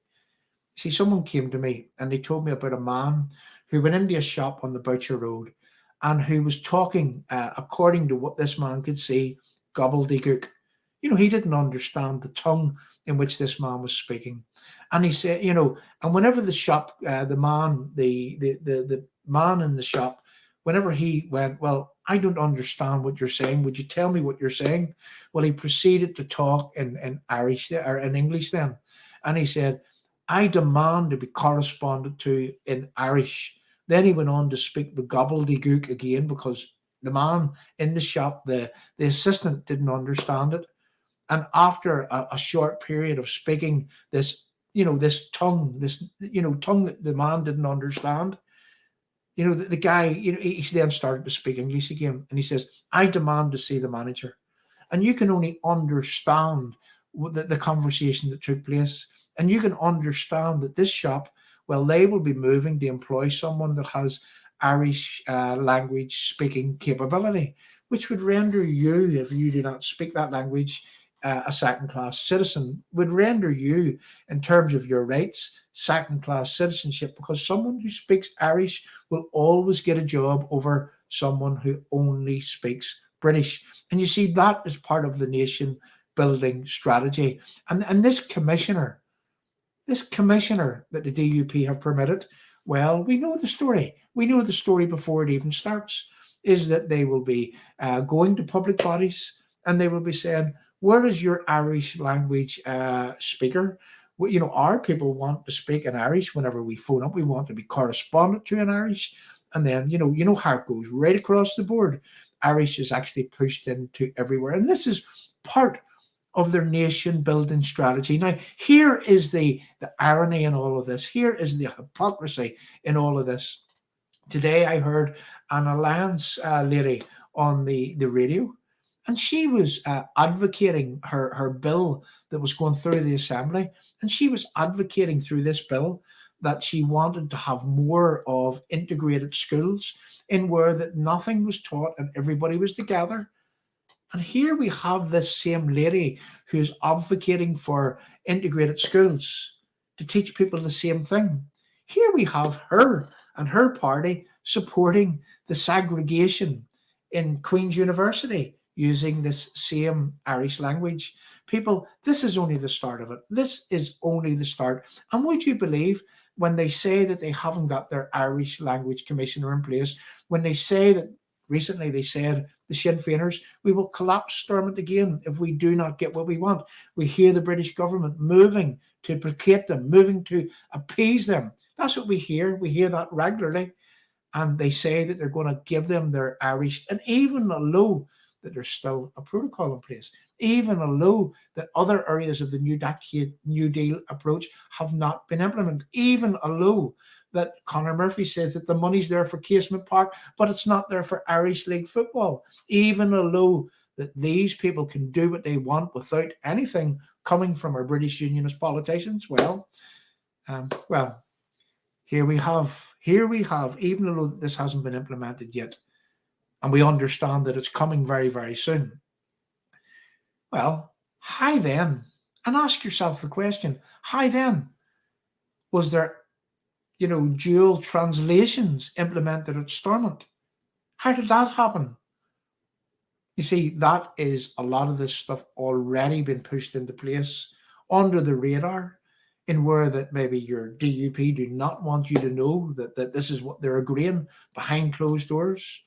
See, someone came to me and they told me about a man who went into a shop on the Boucher Road and who was talking, according to what this man could see, gobbledygook. You know, he didn't understand the tongue in which this man was speaking. And he said, you know, and whenever the shop, the man in the shop, whenever he went, well, I don't understand what you're saying. Would you tell me what you're saying? Well, he proceeded to talk in Irish or in English then. And he said, I demand to be corresponded to in Irish. Then he went on to speak the gobbledygook again because the man in the shop, the assistant, didn't understand it. And after a short period of speaking this, you know, this tongue, tongue that the man didn't understand, you know, the guy, you know, he then started to speak English again. And he says, I demand to see the manager. And you can only understand the conversation that took place. And you can understand that this shop, well, they will be moving to employ someone that has Irish language speaking capability, which would render you, if you do not speak that language, a second-class citizen, would render you, in terms of your rights, second-class citizenship, because someone who speaks Irish will always get a job over someone who only speaks British. And you see, that is part of the nation building strategy. And this commissioner that the DUP have permitted, well, we know the story. We know the story before it even starts, is that they will be going to public bodies and they will be saying, where is your Irish language speaker? Well, you know, our people want to speak in Irish whenever we phone up. We want to be corresponded to in Irish. And then, you know how it goes right across the board. Irish is actually pushed into everywhere. And this is part of their nation building strategy. Now, here is the irony in all of this. Here is the hypocrisy in all of this. Today, I heard an Alliance lady on the radio, and she was advocating her bill that was going through the Assembly. And she was advocating through this bill that she wanted to have more of integrated schools in where that nothing was taught and everybody was together. And here we have this same lady who's advocating for integrated schools to teach people the same thing. Here we have her and her party supporting the segregation in Queen's University using this same Irish language. People, this is only the start of it. This is only the start. And would you believe when they say that they haven't got their Irish Language Commissioner in place, when they say that recently they said, the Sinn Féiners, we will collapse Stormont again if we do not get what we want. We hear the British government moving to placate them, moving to appease them. That's what we hear. We hear that regularly. And they say that they're going to give them their Irish, and even although that there's still a protocol in place, even although that other areas of the New Deal approach have not been implemented, even although that Conor Murphy says that the money's there for Casement Park, but it's not there for Irish League football, even although that these people can do what they want without anything coming from our British Unionist politicians. Well, here we have, even though this hasn't been implemented yet, and we understand that it's coming very, very soon. Well, how then? And ask yourself the question, how then was there, dual translations implemented at Stormont? How did that happen? You see, that is a lot of this stuff already been pushed into place under the radar, in where that maybe your DUP do not want you to know that this is what they're agreeing behind closed doors.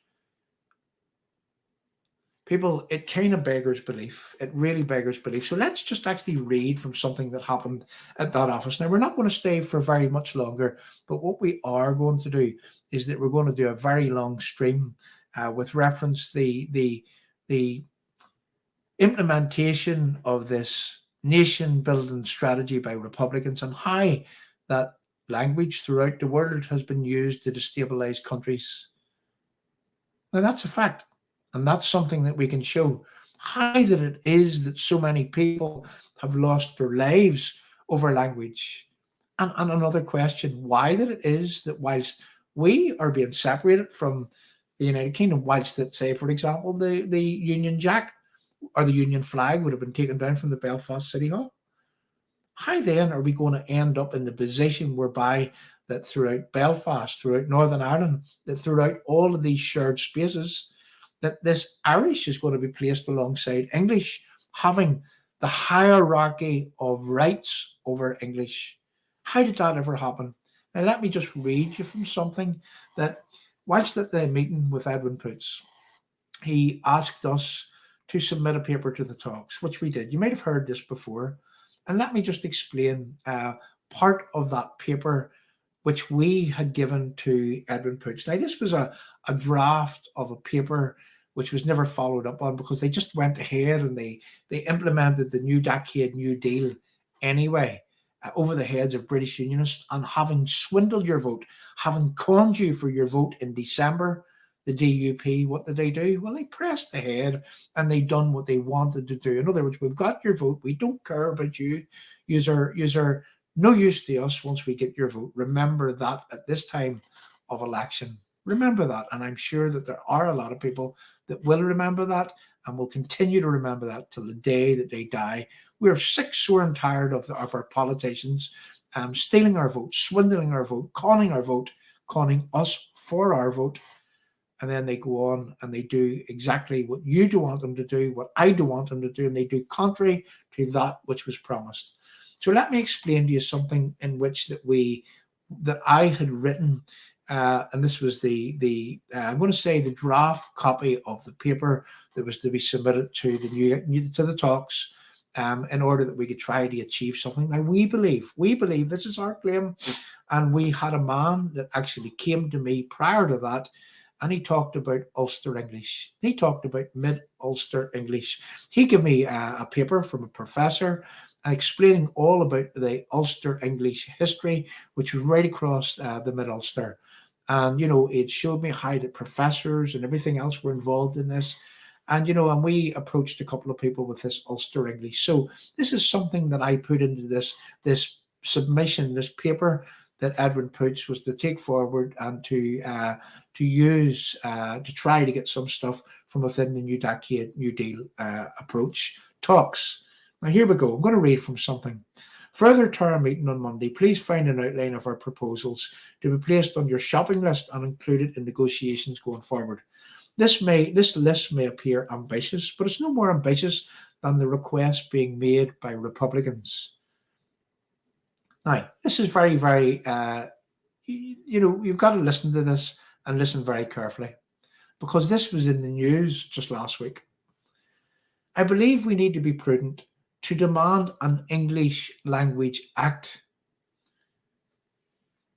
People, it kind of beggars belief. It really beggars belief. So let's just actually read from something that happened at that office. Now, we're not going to stay for very much longer, but what we are going to do is that we're going to do a very long stream with reference the implementation of this nation-building strategy by Republicans, and how that language throughout the world has been used to destabilize countries. Now, that's a fact. And that's something that we can show, how that it is that so many people have lost their lives over language. And another question, why that it is that whilst we are being separated from the United Kingdom, whilst that, say, for example, the Union Jack or the Union flag would have been taken down from the Belfast City Hall, how then are we going to end up in the position whereby that throughout Belfast, throughout Northern Ireland, that throughout all of these shared spaces, that this Irish is going to be placed alongside English, having the hierarchy of rights over English? How did that ever happen? Now, let me just read you from something that, whilst at the meeting with Edwin Poots, he asked us to submit a paper to the talks, which we did. You might have heard this before. And let me just explain part of that paper which we had given to Edwin Poots. Now, this was a draft of a paper which was never followed up on, because they just went ahead and they implemented the New Decade New Deal anyway, over the heads of British Unionists, and having swindled your vote, having conned you for your vote in December, the DUP, what did they do? Well, they pressed ahead and they done what they wanted to do. In other words, we've got your vote. We don't care about you. You're no use to us once we get your vote. Remember that at this time of election. Remember that. And I'm sure that there are a lot of people that will remember that and will continue to remember that till the day that they die. We're sick, sore, and tired of our politicians stealing our vote, swindling our vote, conning us for our vote. And then they go on and they do exactly what you do want them to do, what I do want them to do, and they do contrary to that which was promised. So let me explain to you something in which that I had written, and this was I'm going to say the draft copy of the paper that was to be submitted to the talks, in order that we could try to achieve something. Now, we believe this is our claim, and we had a man that actually came to me prior to that, and he talked about Ulster English. He talked about mid-Ulster English. He gave me a paper from a professor explaining all about the Ulster English history, which was right across the mid-Ulster. And, it showed me how the professors and everything else were involved in this. And, and we approached a couple of people with this Ulster English. So this is something that I put into this submission, this paper that Edwin Poots was to take forward and to use to try to get some stuff from within the New Decade New Deal approach talks. Now, here we go. I'm going to read from something. Further to our meeting on Monday, please find an outline of our proposals to be placed on your shopping list and included in negotiations going forward. This list may appear ambitious, but it's no more ambitious than the request being made by Republicans. Now, this is very, very, you've got to listen to this and listen very carefully, because this was in the news just last week. I believe we need to be prudent to demand an English Language Act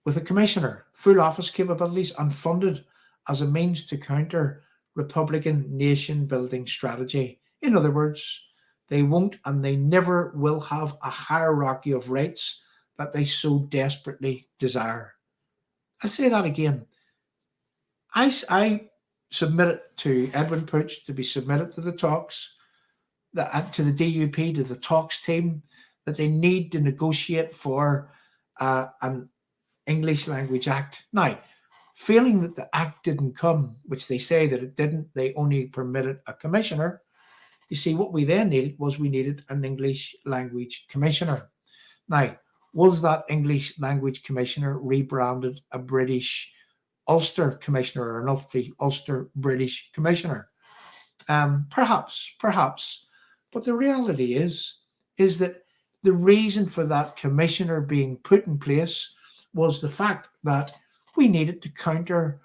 with a commissioner, full office capabilities, and funded as a means to counter Republican nation-building strategy. In other words, They won't and they never will have a hierarchy of rights that they so desperately desire. I'll say that again. I submit it to Edwin Pooch to be submitted to the talks, to the DUP, to the talks team, that they need to negotiate for an English Language Act. Now, failing that the Act didn't come, which they say that it didn't, they only permitted a commissioner. You see, what we then needed was we needed an English Language Commissioner. Now, was that English Language Commissioner rebranded a British Ulster Commissioner or an Ulster British Commissioner? Perhaps. But the reality is that the reason for that commissioner being put in place was the fact that we needed to counter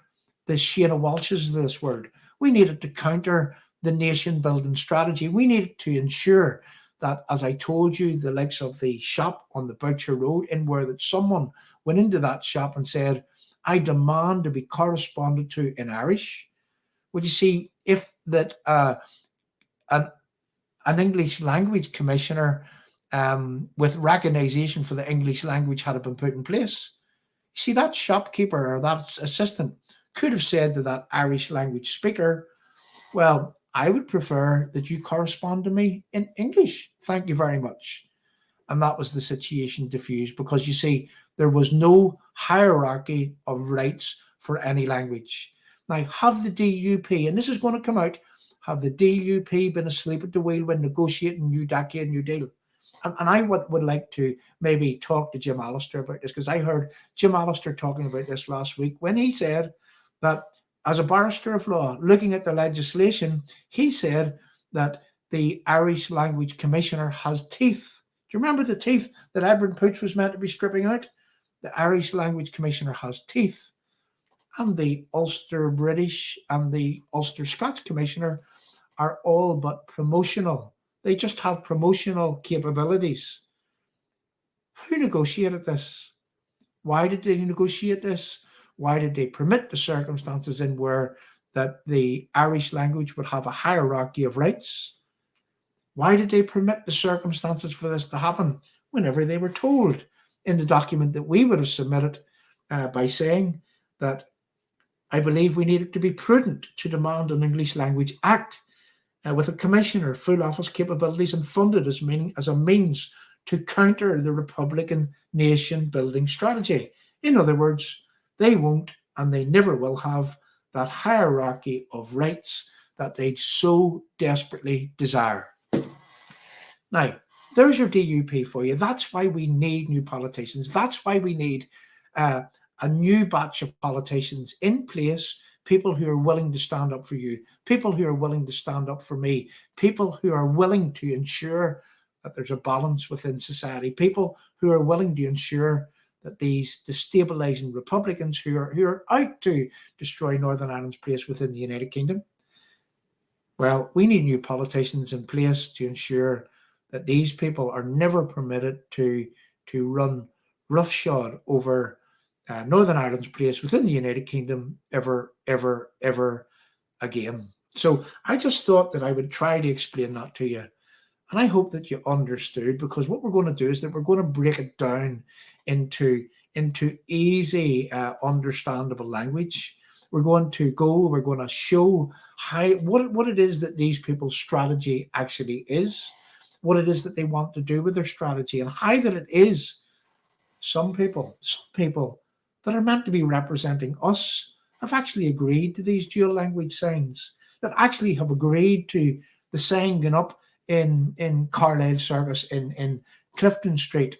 the Shana Walshes of this world. We needed to counter the nation building strategy. We needed to ensure that, as I told you, the likes of the shop on the Boucher Road, in where that someone went into that shop and said, I demand to be corresponded to in Irish. Would you see, if that an English Language Commissioner with recognition for the English language had been put in place, you see, that shopkeeper or that assistant could have said to that Irish language speaker, well, I would prefer that you correspond to me in English. Thank you very much. And that was the situation diffused, because you see, there was no hierarchy of rights for any language. Now, have the DUP, and this is going to come out, have the DUP been asleep at the wheel when negotiating New Decade, New Deal? And I would like to maybe talk to Jim Allister about this, because I heard Jim Allister talking about this last week when he said that, as a barrister of law, looking at the legislation, he said that the Irish Language Commissioner has teeth. Do you remember the teeth that Edwin Pooch was meant to be stripping out? The Irish Language Commissioner has teeth. And the Ulster British and the Ulster Scots Commissioner are all but promotional. They just have promotional capabilities. Who negotiated this? Why did they negotiate this? Why did they permit the circumstances in where that the Irish language would have a hierarchy of rights? Why did they permit the circumstances for this to happen whenever they were told in the document that we would have submitted by saying that I believe we needed to be prudent to demand an English Language Act with a commissioner, full office capabilities, and funded as a means to counter the Republican nation building strategy. In other words, they won't and they never will have that hierarchy of rights that they so desperately desire. Now, there's your DUP for you. That's why we need new politicians. That's why we need a new batch of politicians in place, people who are willing to stand up for you, people who are willing to stand up for me, people who are willing to ensure that there's a balance within society, people who are willing to ensure that these destabilizing Republicans who are out to destroy Northern Ireland's place within the United Kingdom, well, we need new politicians in place to ensure that these people are never permitted to run roughshod over Northern Ireland's place within the United Kingdom ever again. So I just thought that I would try to explain that to you. And I hope that you understood, because what we're going to do is that we're going to break it down into easy, understandable language. We're going to show how what it is that these people's strategy actually is, what it is that they want to do with their strategy, and how that it is some people that are meant to be representing us have actually agreed to these dual language signs, that actually have agreed to the sign going up in Carlisle Circus in Clifton Street,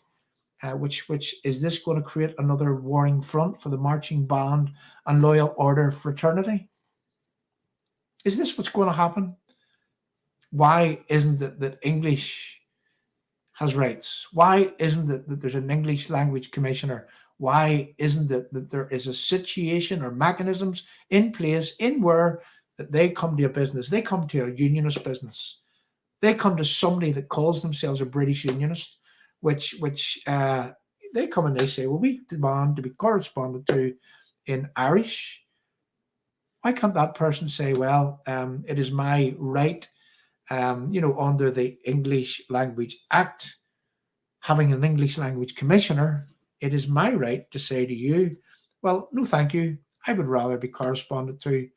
which is this going to create another warring front for the marching band and loyal order fraternity? Is this what's going to happen? Why isn't it that English has rights? Why isn't it that there's an English Language Commissioner? Why isn't it that there is a situation or mechanisms in place in where that they come to a business, they come to a unionist business, they come to somebody that calls themselves a British unionist, which they come and they say, well, we demand to be corresponded to in Irish. Why can't that person say, well, it is my right under the English Language Act, having an English Language Commissioner, it is my right to say to you, well, no thank you. I would rather be corresponded to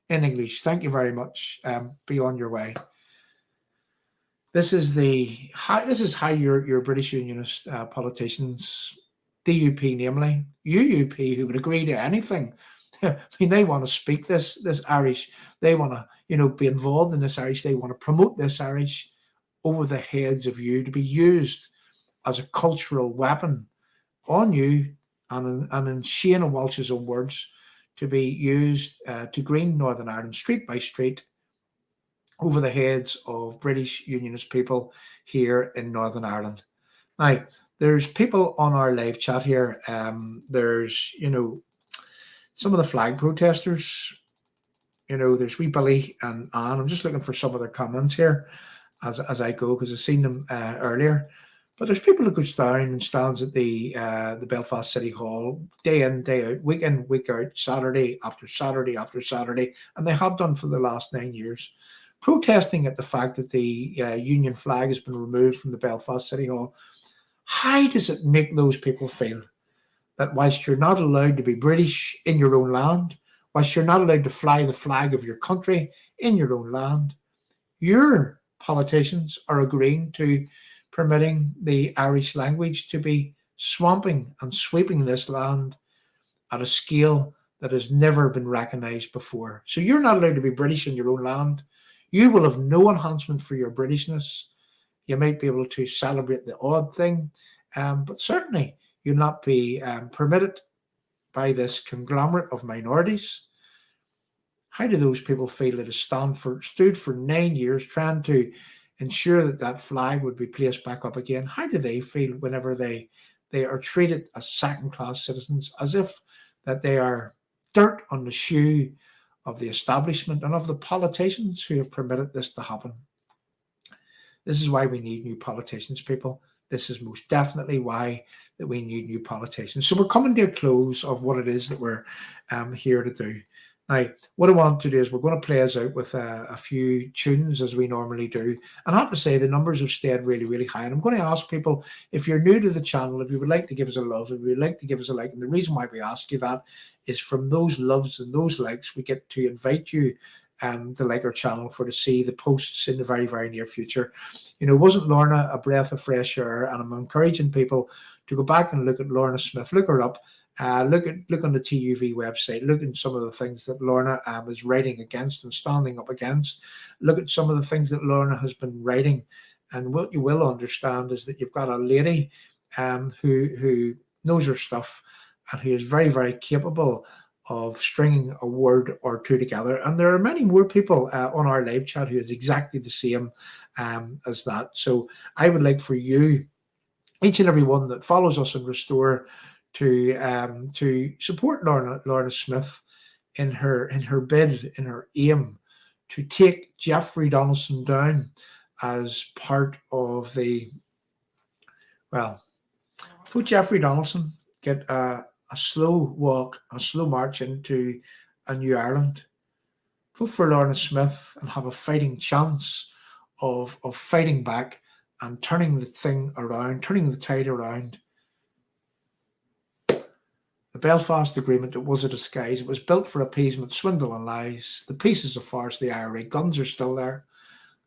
in English. Thank you very much. Be on your way. This is how your British Unionist politicians, DUP namely, UUP, who would agree to anything. I mean, they want to speak this Irish. They want to, be involved in this Irish. They want to promote this Irish over the heads of you, to be used as a cultural weapon on you, and in Shane Walsh's own words, to be used to green Northern Ireland street by street over the heads of British Unionist people here in Northern Ireland. Now, there's people on our live chat here. There's, some of the flag protesters. There's wee Billy and Anne. I'm just looking for some of their comments here as I go, because I've seen them earlier. But there's people who goes down and stands at the Belfast City Hall day in, day out, week in, week out, Saturday after Saturday after Saturday, and they have done for the last 9 years, protesting at the fact that the Union flag has been removed from the Belfast City Hall. How does it make those people feel that whilst you're not allowed to be British in your own land, whilst you're not allowed to fly the flag of your country in your own land, your politicians are agreeing to permitting the Irish language to be swamping and sweeping this land at a scale that has never been recognised before? So you're not allowed to be British in your own land. You will have no enhancement for your Britishness. You might be able to celebrate the odd thing, but certainly you'll not be permitted by this conglomerate of minorities. How do those people feel that have stood for 9 years trying to ensure that that flag would be placed back up again? How do they feel whenever they are treated as second-class citizens, as if that they are dirt on the shoe of the establishment and of the politicians who have permitted this to happen? This is why we need new politicians, people. This is most definitely why that we need new politicians. So we're coming to a close of what it is that we're here to do. Now, what I want to do is we're going to play us out with a few tunes, as we normally do. And I have to say the numbers have stayed really, really high. And I'm going to ask people, if you're new to the channel, if you would like to give us a love, if you would like to give us a like, and the reason why we ask you that is from those loves and those likes, we get to invite you to like our channel to see the posts in the very, very near future. Wasn't Lorna a breath of fresh air? And I'm encouraging people to go back and look at Lorna Smyth, look her up. Look on the TUV website. Look at some of the things that Lorna is writing against and standing up against. Look at some of the things that Lorna has been writing, and what you will understand is that you've got a lady who knows her stuff and who is very, very capable of stringing a word or two together. And there are many more people on our live chat who is exactly the same as that. So I would like for you, each and every one that follows us in Restore, to support Lorna Smyth in her bid, in her aim to take Jeffrey Donaldson down as part of the, for Jeffrey Donaldson get a slow walk, a slow march into a new Ireland. Vote for Lorna Smyth and have a fighting chance of fighting back and turning the thing around, turning the tide around. The Belfast Agreement, it was a disguise. It was built for appeasement, swindle and lies. The peace is a farce, the IRA guns are still there,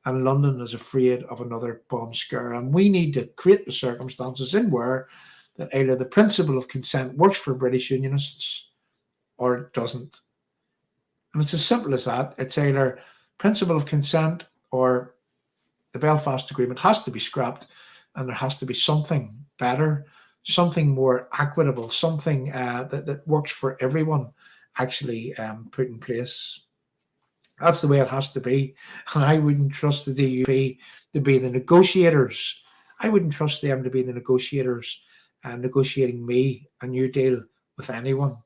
and London is afraid of another bomb scare. And we need to create the circumstances in where that either the principle of consent works for British Unionists or it doesn't. And it's as simple as that. It's either principle of consent or the Belfast Agreement has to be scrapped, and there has to be something better, something more equitable, something that works for everyone actually put in place. That's the way it has to be. And I wouldn't trust the DUP to be the negotiators. I wouldn't trust them to be the negotiators negotiating me a new deal with anyone.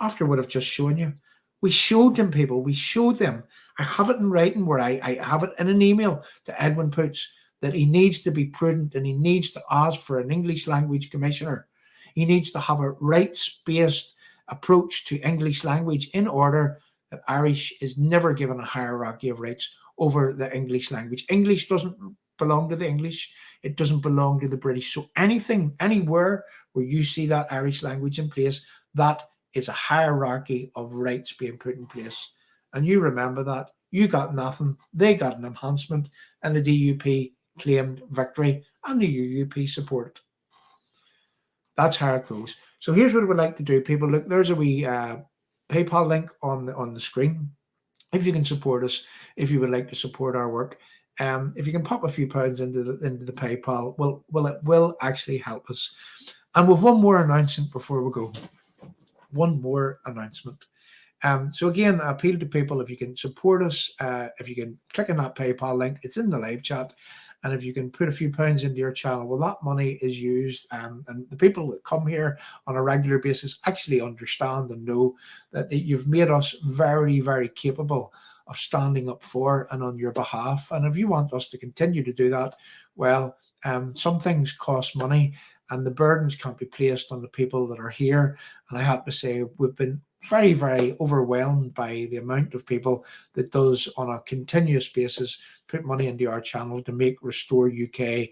After what I've just shown you, we showed them, people. We showed them. I have it in writing where I have it in an email to Edwin Poots that he needs to be prudent and he needs to ask for an English language commissioner. He needs to have a rights-based approach to English language in order that Irish is never given a hierarchy of rights over the English language. English doesn't belong to the English. It doesn't belong to the British. So anything, anywhere where you see that Irish language in place, that is a hierarchy of rights being put in place. And you remember that. You got nothing, they got an enhancement, and the DUP claimed victory, and the UUP supported. That's how it goes. So here's what we'd like to do, people. Look, there's a wee PayPal link on the screen. If you can support us, if you would like to support our work, if you can pop a few pounds into the PayPal, well, it will actually help us. And we've one more announcement before we go. One more announcement. So again, I appeal to people, if you can support us, if you can click on that PayPal link, it's in the live chat, and if you can put a few pounds into your channel, well, that money is used, and the people that come here on a regular basis actually understand and know that you've made us very, very capable of standing up for and on your behalf. And if you want us to continue to do that, well, some things cost money, and the burdens can't be placed on the people that are here. And I have to say, we've been very, very overwhelmed by the amount of people that does on a continuous basis put money into our channel to make Restore UK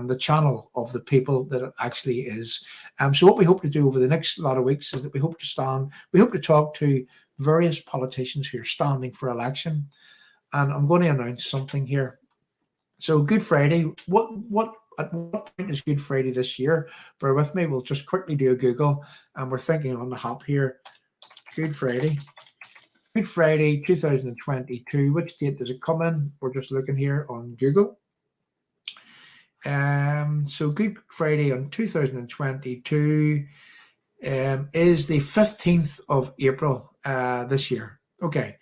the channel of the people that it actually is. So what we hope to do over the next lot of weeks is that we hope to talk to various politicians who are standing for election. And I'm going to announce something here. So Good Friday, at what point is Good Friday this year? Bear with me, we'll just quickly do a Google, and we're thinking on the hop here. Good Friday 2022. Which date does it come in? We're just looking here on Google. So Good Friday on 2022 is the 15th of April this year. Okay,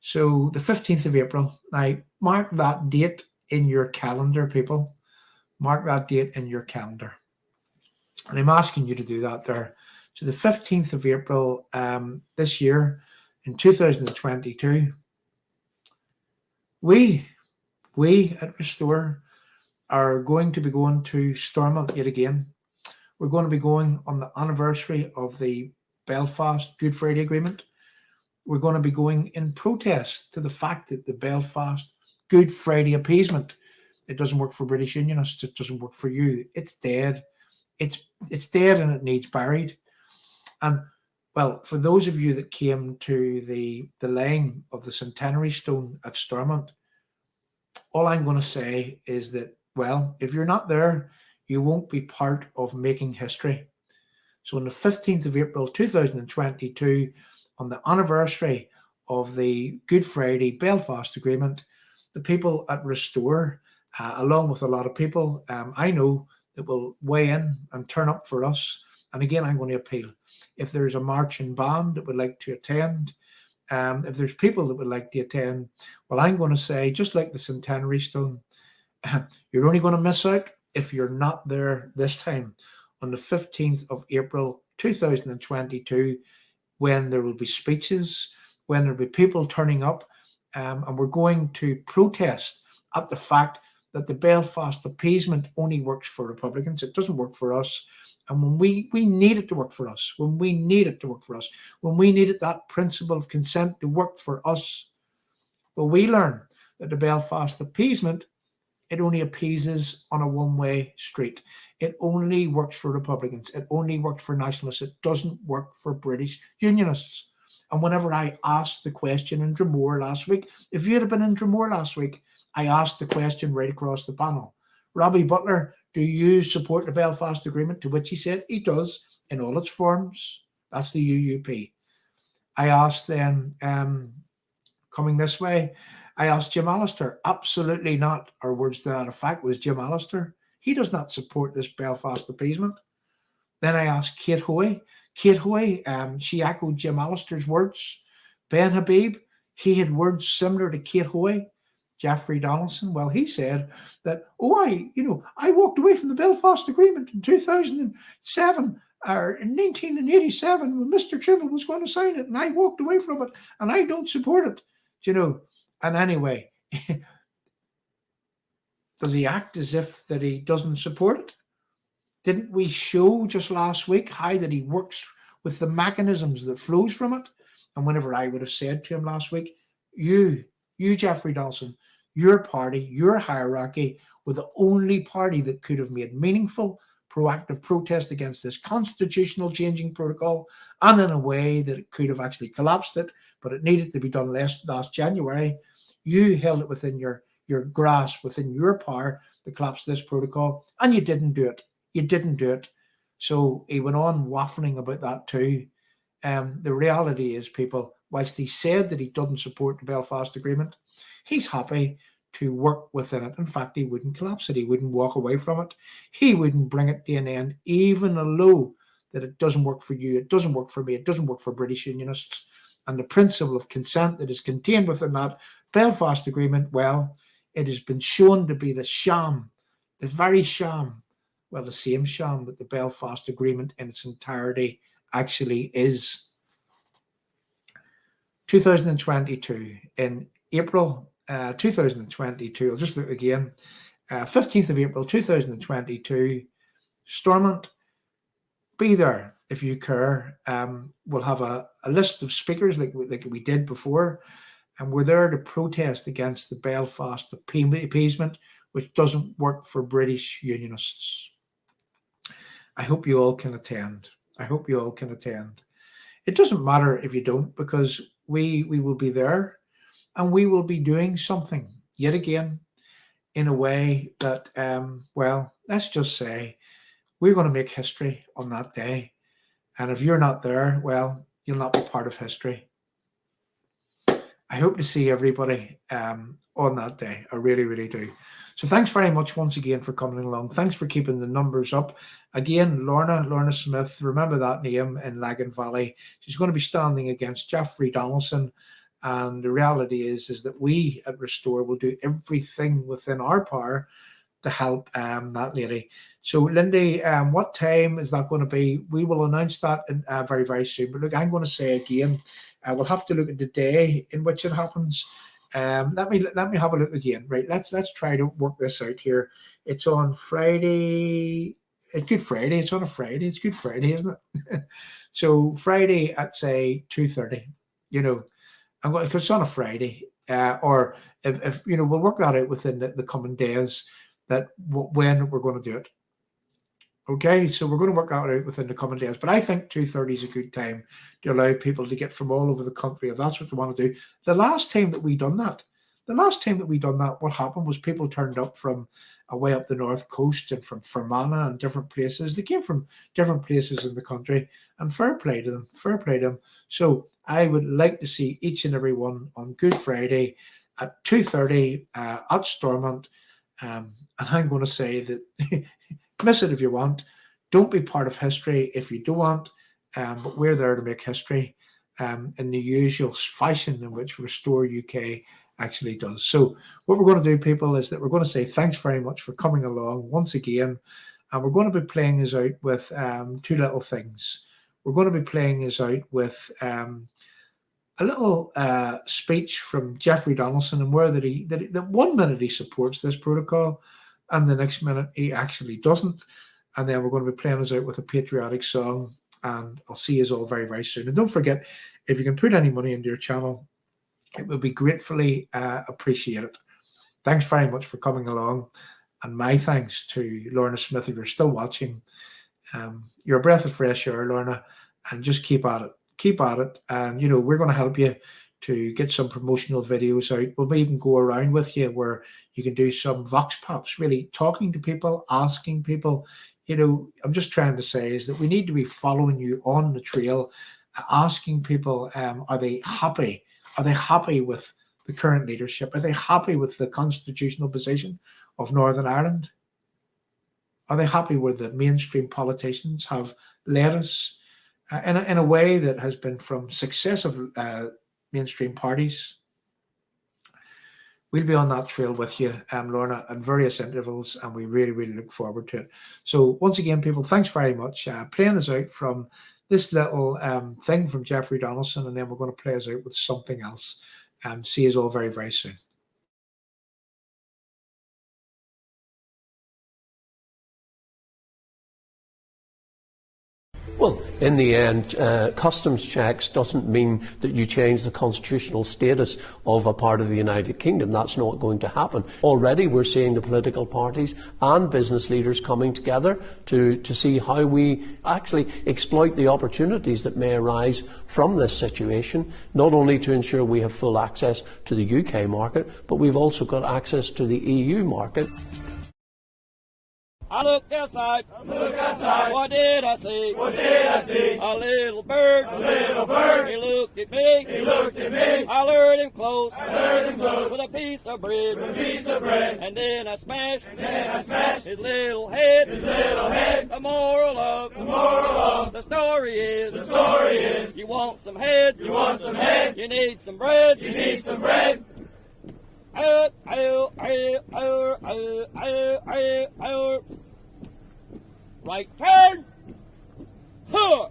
so the 15th of April. Now mark that date in your calendar, people. Mark that date in your calendar. And I'm asking you to do that there. So the 15th of April this year, in 2022, we at Restore are going to be going to Stormont yet again. We're going to be going on the anniversary of the Belfast Good Friday Agreement. We're going to be going in protest to the fact that the Belfast Good Friday appeasement, it doesn't work for British Unionists, it doesn't work for you. It's dead. It's dead and it needs buried. And well, for those of you that came to the laying of the centenary stone at Stormont, all I'm going to say is that, well, if you're not there, you won't be part of making history. So on the 15th of April 2022, on the anniversary of the Good Friday Belfast Agreement, the people at Restore, along with a lot of people I know that will weigh in and turn up for us. And again, I'm going to appeal. If there's a marching band that would like to attend, if there's people that would like to attend, well, I'm going to say, just like the Centenary Stone, you're only going to miss out if you're not there this time on the 15th of April 2022, when there will be speeches, when there will be people turning up, and we're going to protest at the fact that the Belfast appeasement only works for Republicans. It doesn't work for us. And when we need it to work for us, when we needed that principle of consent to work for us, well, we learn that the Belfast appeasement, it only appeases on a one-way street. It only works for Republicans. It only works for nationalists. It doesn't work for British Unionists. And whenever I asked the question in Dromore last week, if you had been in Dromore last week, I asked the question right across the panel. Robbie Butler, do you support the Belfast Agreement? To which he said he does in all its forms. That's the UUP. I asked then, coming this way, I asked Jim Allister. Absolutely not. Or words to that effect was Jim Allister. He does not support this Belfast appeasement. Then I asked Kate Hoey. Kate Hoey, she echoed Jim Allister's words. Ben Habib, he had words similar to Kate Hoey. Jeffrey Donaldson, well, he said that, I walked away from the Belfast Agreement in 2007 or in 1987 when Mr. Trimble was going to sign it, and I walked away from it, and I don't support it, And anyway, does he act as if that he doesn't support it? Didn't we show just last week how that he works with the mechanisms that flows from it? And whenever I would have said to him last week, you you, Jeffrey Donaldson, your party, your hierarchy were the only party that could have made meaningful, proactive protest against this constitutional changing protocol, and in a way that it could have actually collapsed it, but it needed to be done last January. You held it within your grasp, within your power to collapse this protocol, and you didn't do it. You didn't do it. So he went on waffling about that too. The reality is, people, whilst he said that he doesn't support the Belfast Agreement, he's happy to work within it. In fact, he wouldn't collapse it. He wouldn't walk away from it. He wouldn't bring it to an end, even though that it doesn't work for you, it doesn't work for me, it doesn't work for British Unionists. And the principle of consent that is contained within that Belfast Agreement, well, it has been shown to be the sham, the very sham, well, the same sham that the Belfast Agreement in its entirety actually is. 2022, in April 2022, I'll just look again, 15th of April 2022, Stormont, be there if you care. We'll have a list of speakers like we did before, and we're there to protest against the Belfast appeasement, which doesn't work for British Unionists. I hope you all can attend. I hope you all can attend. It doesn't matter if you don't, because we will be there, and we will be doing something yet again in a way that, well, let's just say we're going to make history on that day. And if you're not there, well, you'll not be part of history. I hope to see everybody on that day. I really, really do. So thanks very much once again for coming along. Thanks for keeping the numbers up. Again, Lorna Smyth, remember that name, in Lagan Valley. She's going to be standing against Jeffrey Donaldson. And the reality is that we at Restore will do everything within our power to help that lady. So, Lindy, what time is that going to be? We will announce that very, very soon. But look, I'm going to say again, we'll have to look at the day in which it happens. Let me have a look again. Right, let's try to work this out here. It's on Friday. It's Good Friday. It's on a Friday. It's Good Friday, isn't it? So Friday at say 2:30. You know, I'm going, because it's on a Friday. Or if you know, we'll work that out within the coming days, that when we're going to do it. Okay, so we're going to work that out within the coming days. But I think 2:30 is a good time to allow people to get from all over the country if that's what they want to do. The last time that we done that, what happened was people turned up from away up the north coast and from Fermanagh and different places. They came from different places in the country, and fair play to them. So I would like to see each and every one on Good Friday at 2:30 at Stormont. And I'm going to say that miss it if you want. Don't be part of history if you don't want. But we're there to make history in the usual fashion in which Restore UK actually does. So what we're going to do, people, is that we're going to say thanks very much for coming along once again. And we're going to be playing us out with two little things. We're going to be playing us out with a little speech from Jeffrey Donaldson, and where that 1 minute he supports this protocol, and the next minute he actually doesn't. And then we're going to be playing us out with a patriotic song, and I'll see you all very, very soon. And don't forget, if you can put any money into your channel, it will be gratefully appreciated. Thanks very much for coming along, and my thanks to Lorna Smyth if you're still watching. You're a breath of fresh air, Lorna, and just keep at it. Keep at it, and you know, we're going to help you to get some promotional videos out. We'll even go around with you where you can do some vox pops, really talking to people, asking people. You know, I'm just trying to say is that we need to be following you on the trail, asking people, are they happy? Are they happy with the current leadership? Are they happy with the constitutional position of Northern Ireland? Are they happy where the mainstream politicians have led us in a way that has been from successive mainstream parties? We'll be on that trail with you, Lorna, at various intervals, and we really, really look forward to it. So once again, people, thanks very much. Playing us out from this little thing from Jeffrey Donaldson, and then we're going to play us out with something else. See you all very, very soon. Well, in the end, customs checks doesn't mean that you change the constitutional status of a part of the United Kingdom. That's not going to happen. Already we're seeing the political parties and business leaders coming together to see how we actually exploit the opportunities that may arise from this situation, not only to ensure we have full access to the UK market, but we've also got access to the EU market. I looked outside. What did I see? A little bird. He looked at me. I lured him close. With a piece of bread. And then I smashed. His little head. The moral of the story is. You want some head. You need some bread. Right turn. Huh.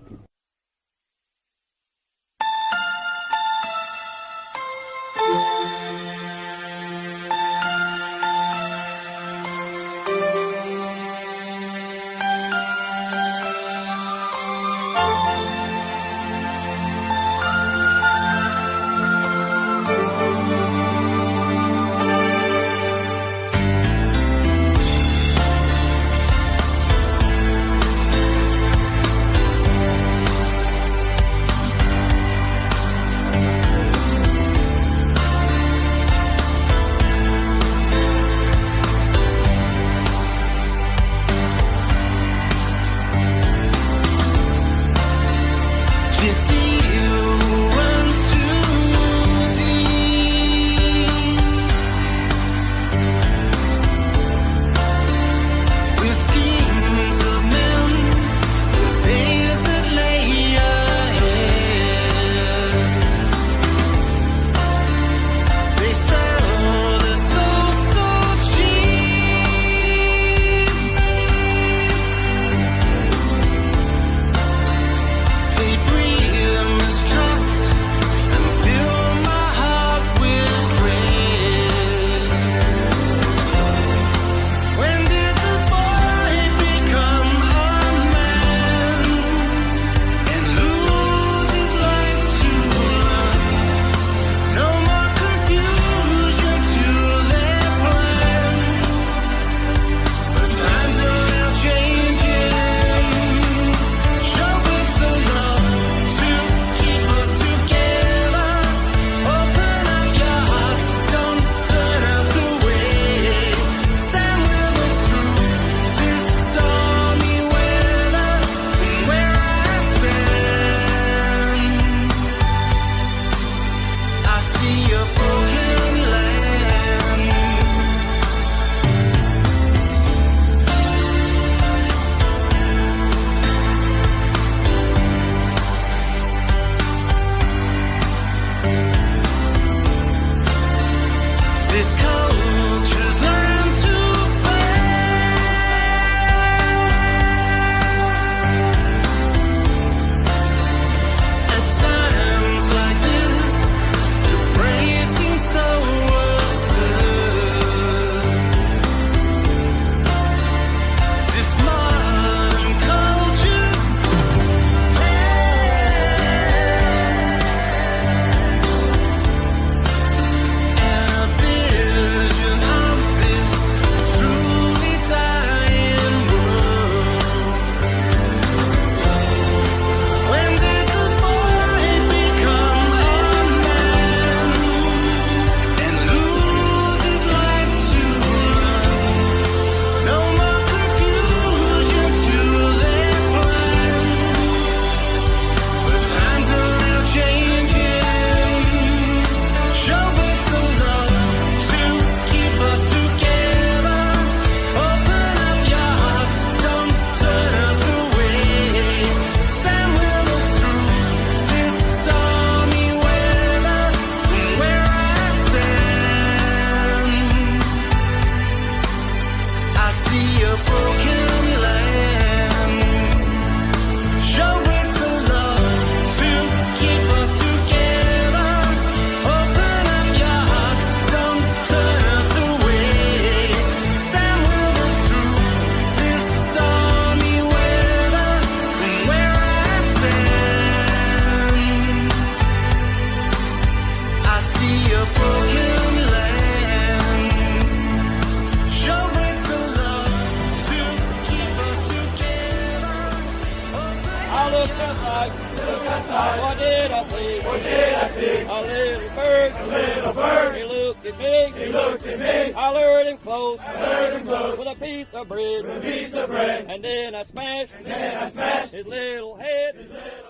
What did I see? What did I see? A little bird. A little bird. He looked at me. He looked at me. I lured him close. I lured him close. With a piece of bread. With a piece of bread. And then I smashed. And then I smashed his little head. His little head.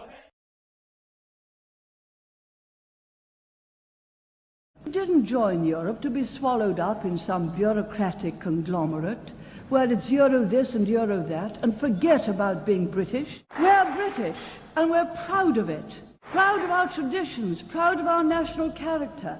We didn't join Europe to be swallowed up in some bureaucratic conglomerate where it's Euro this and Euro that and forget about being British. We're British and we're proud of it. Proud of our traditions, proud of our national character,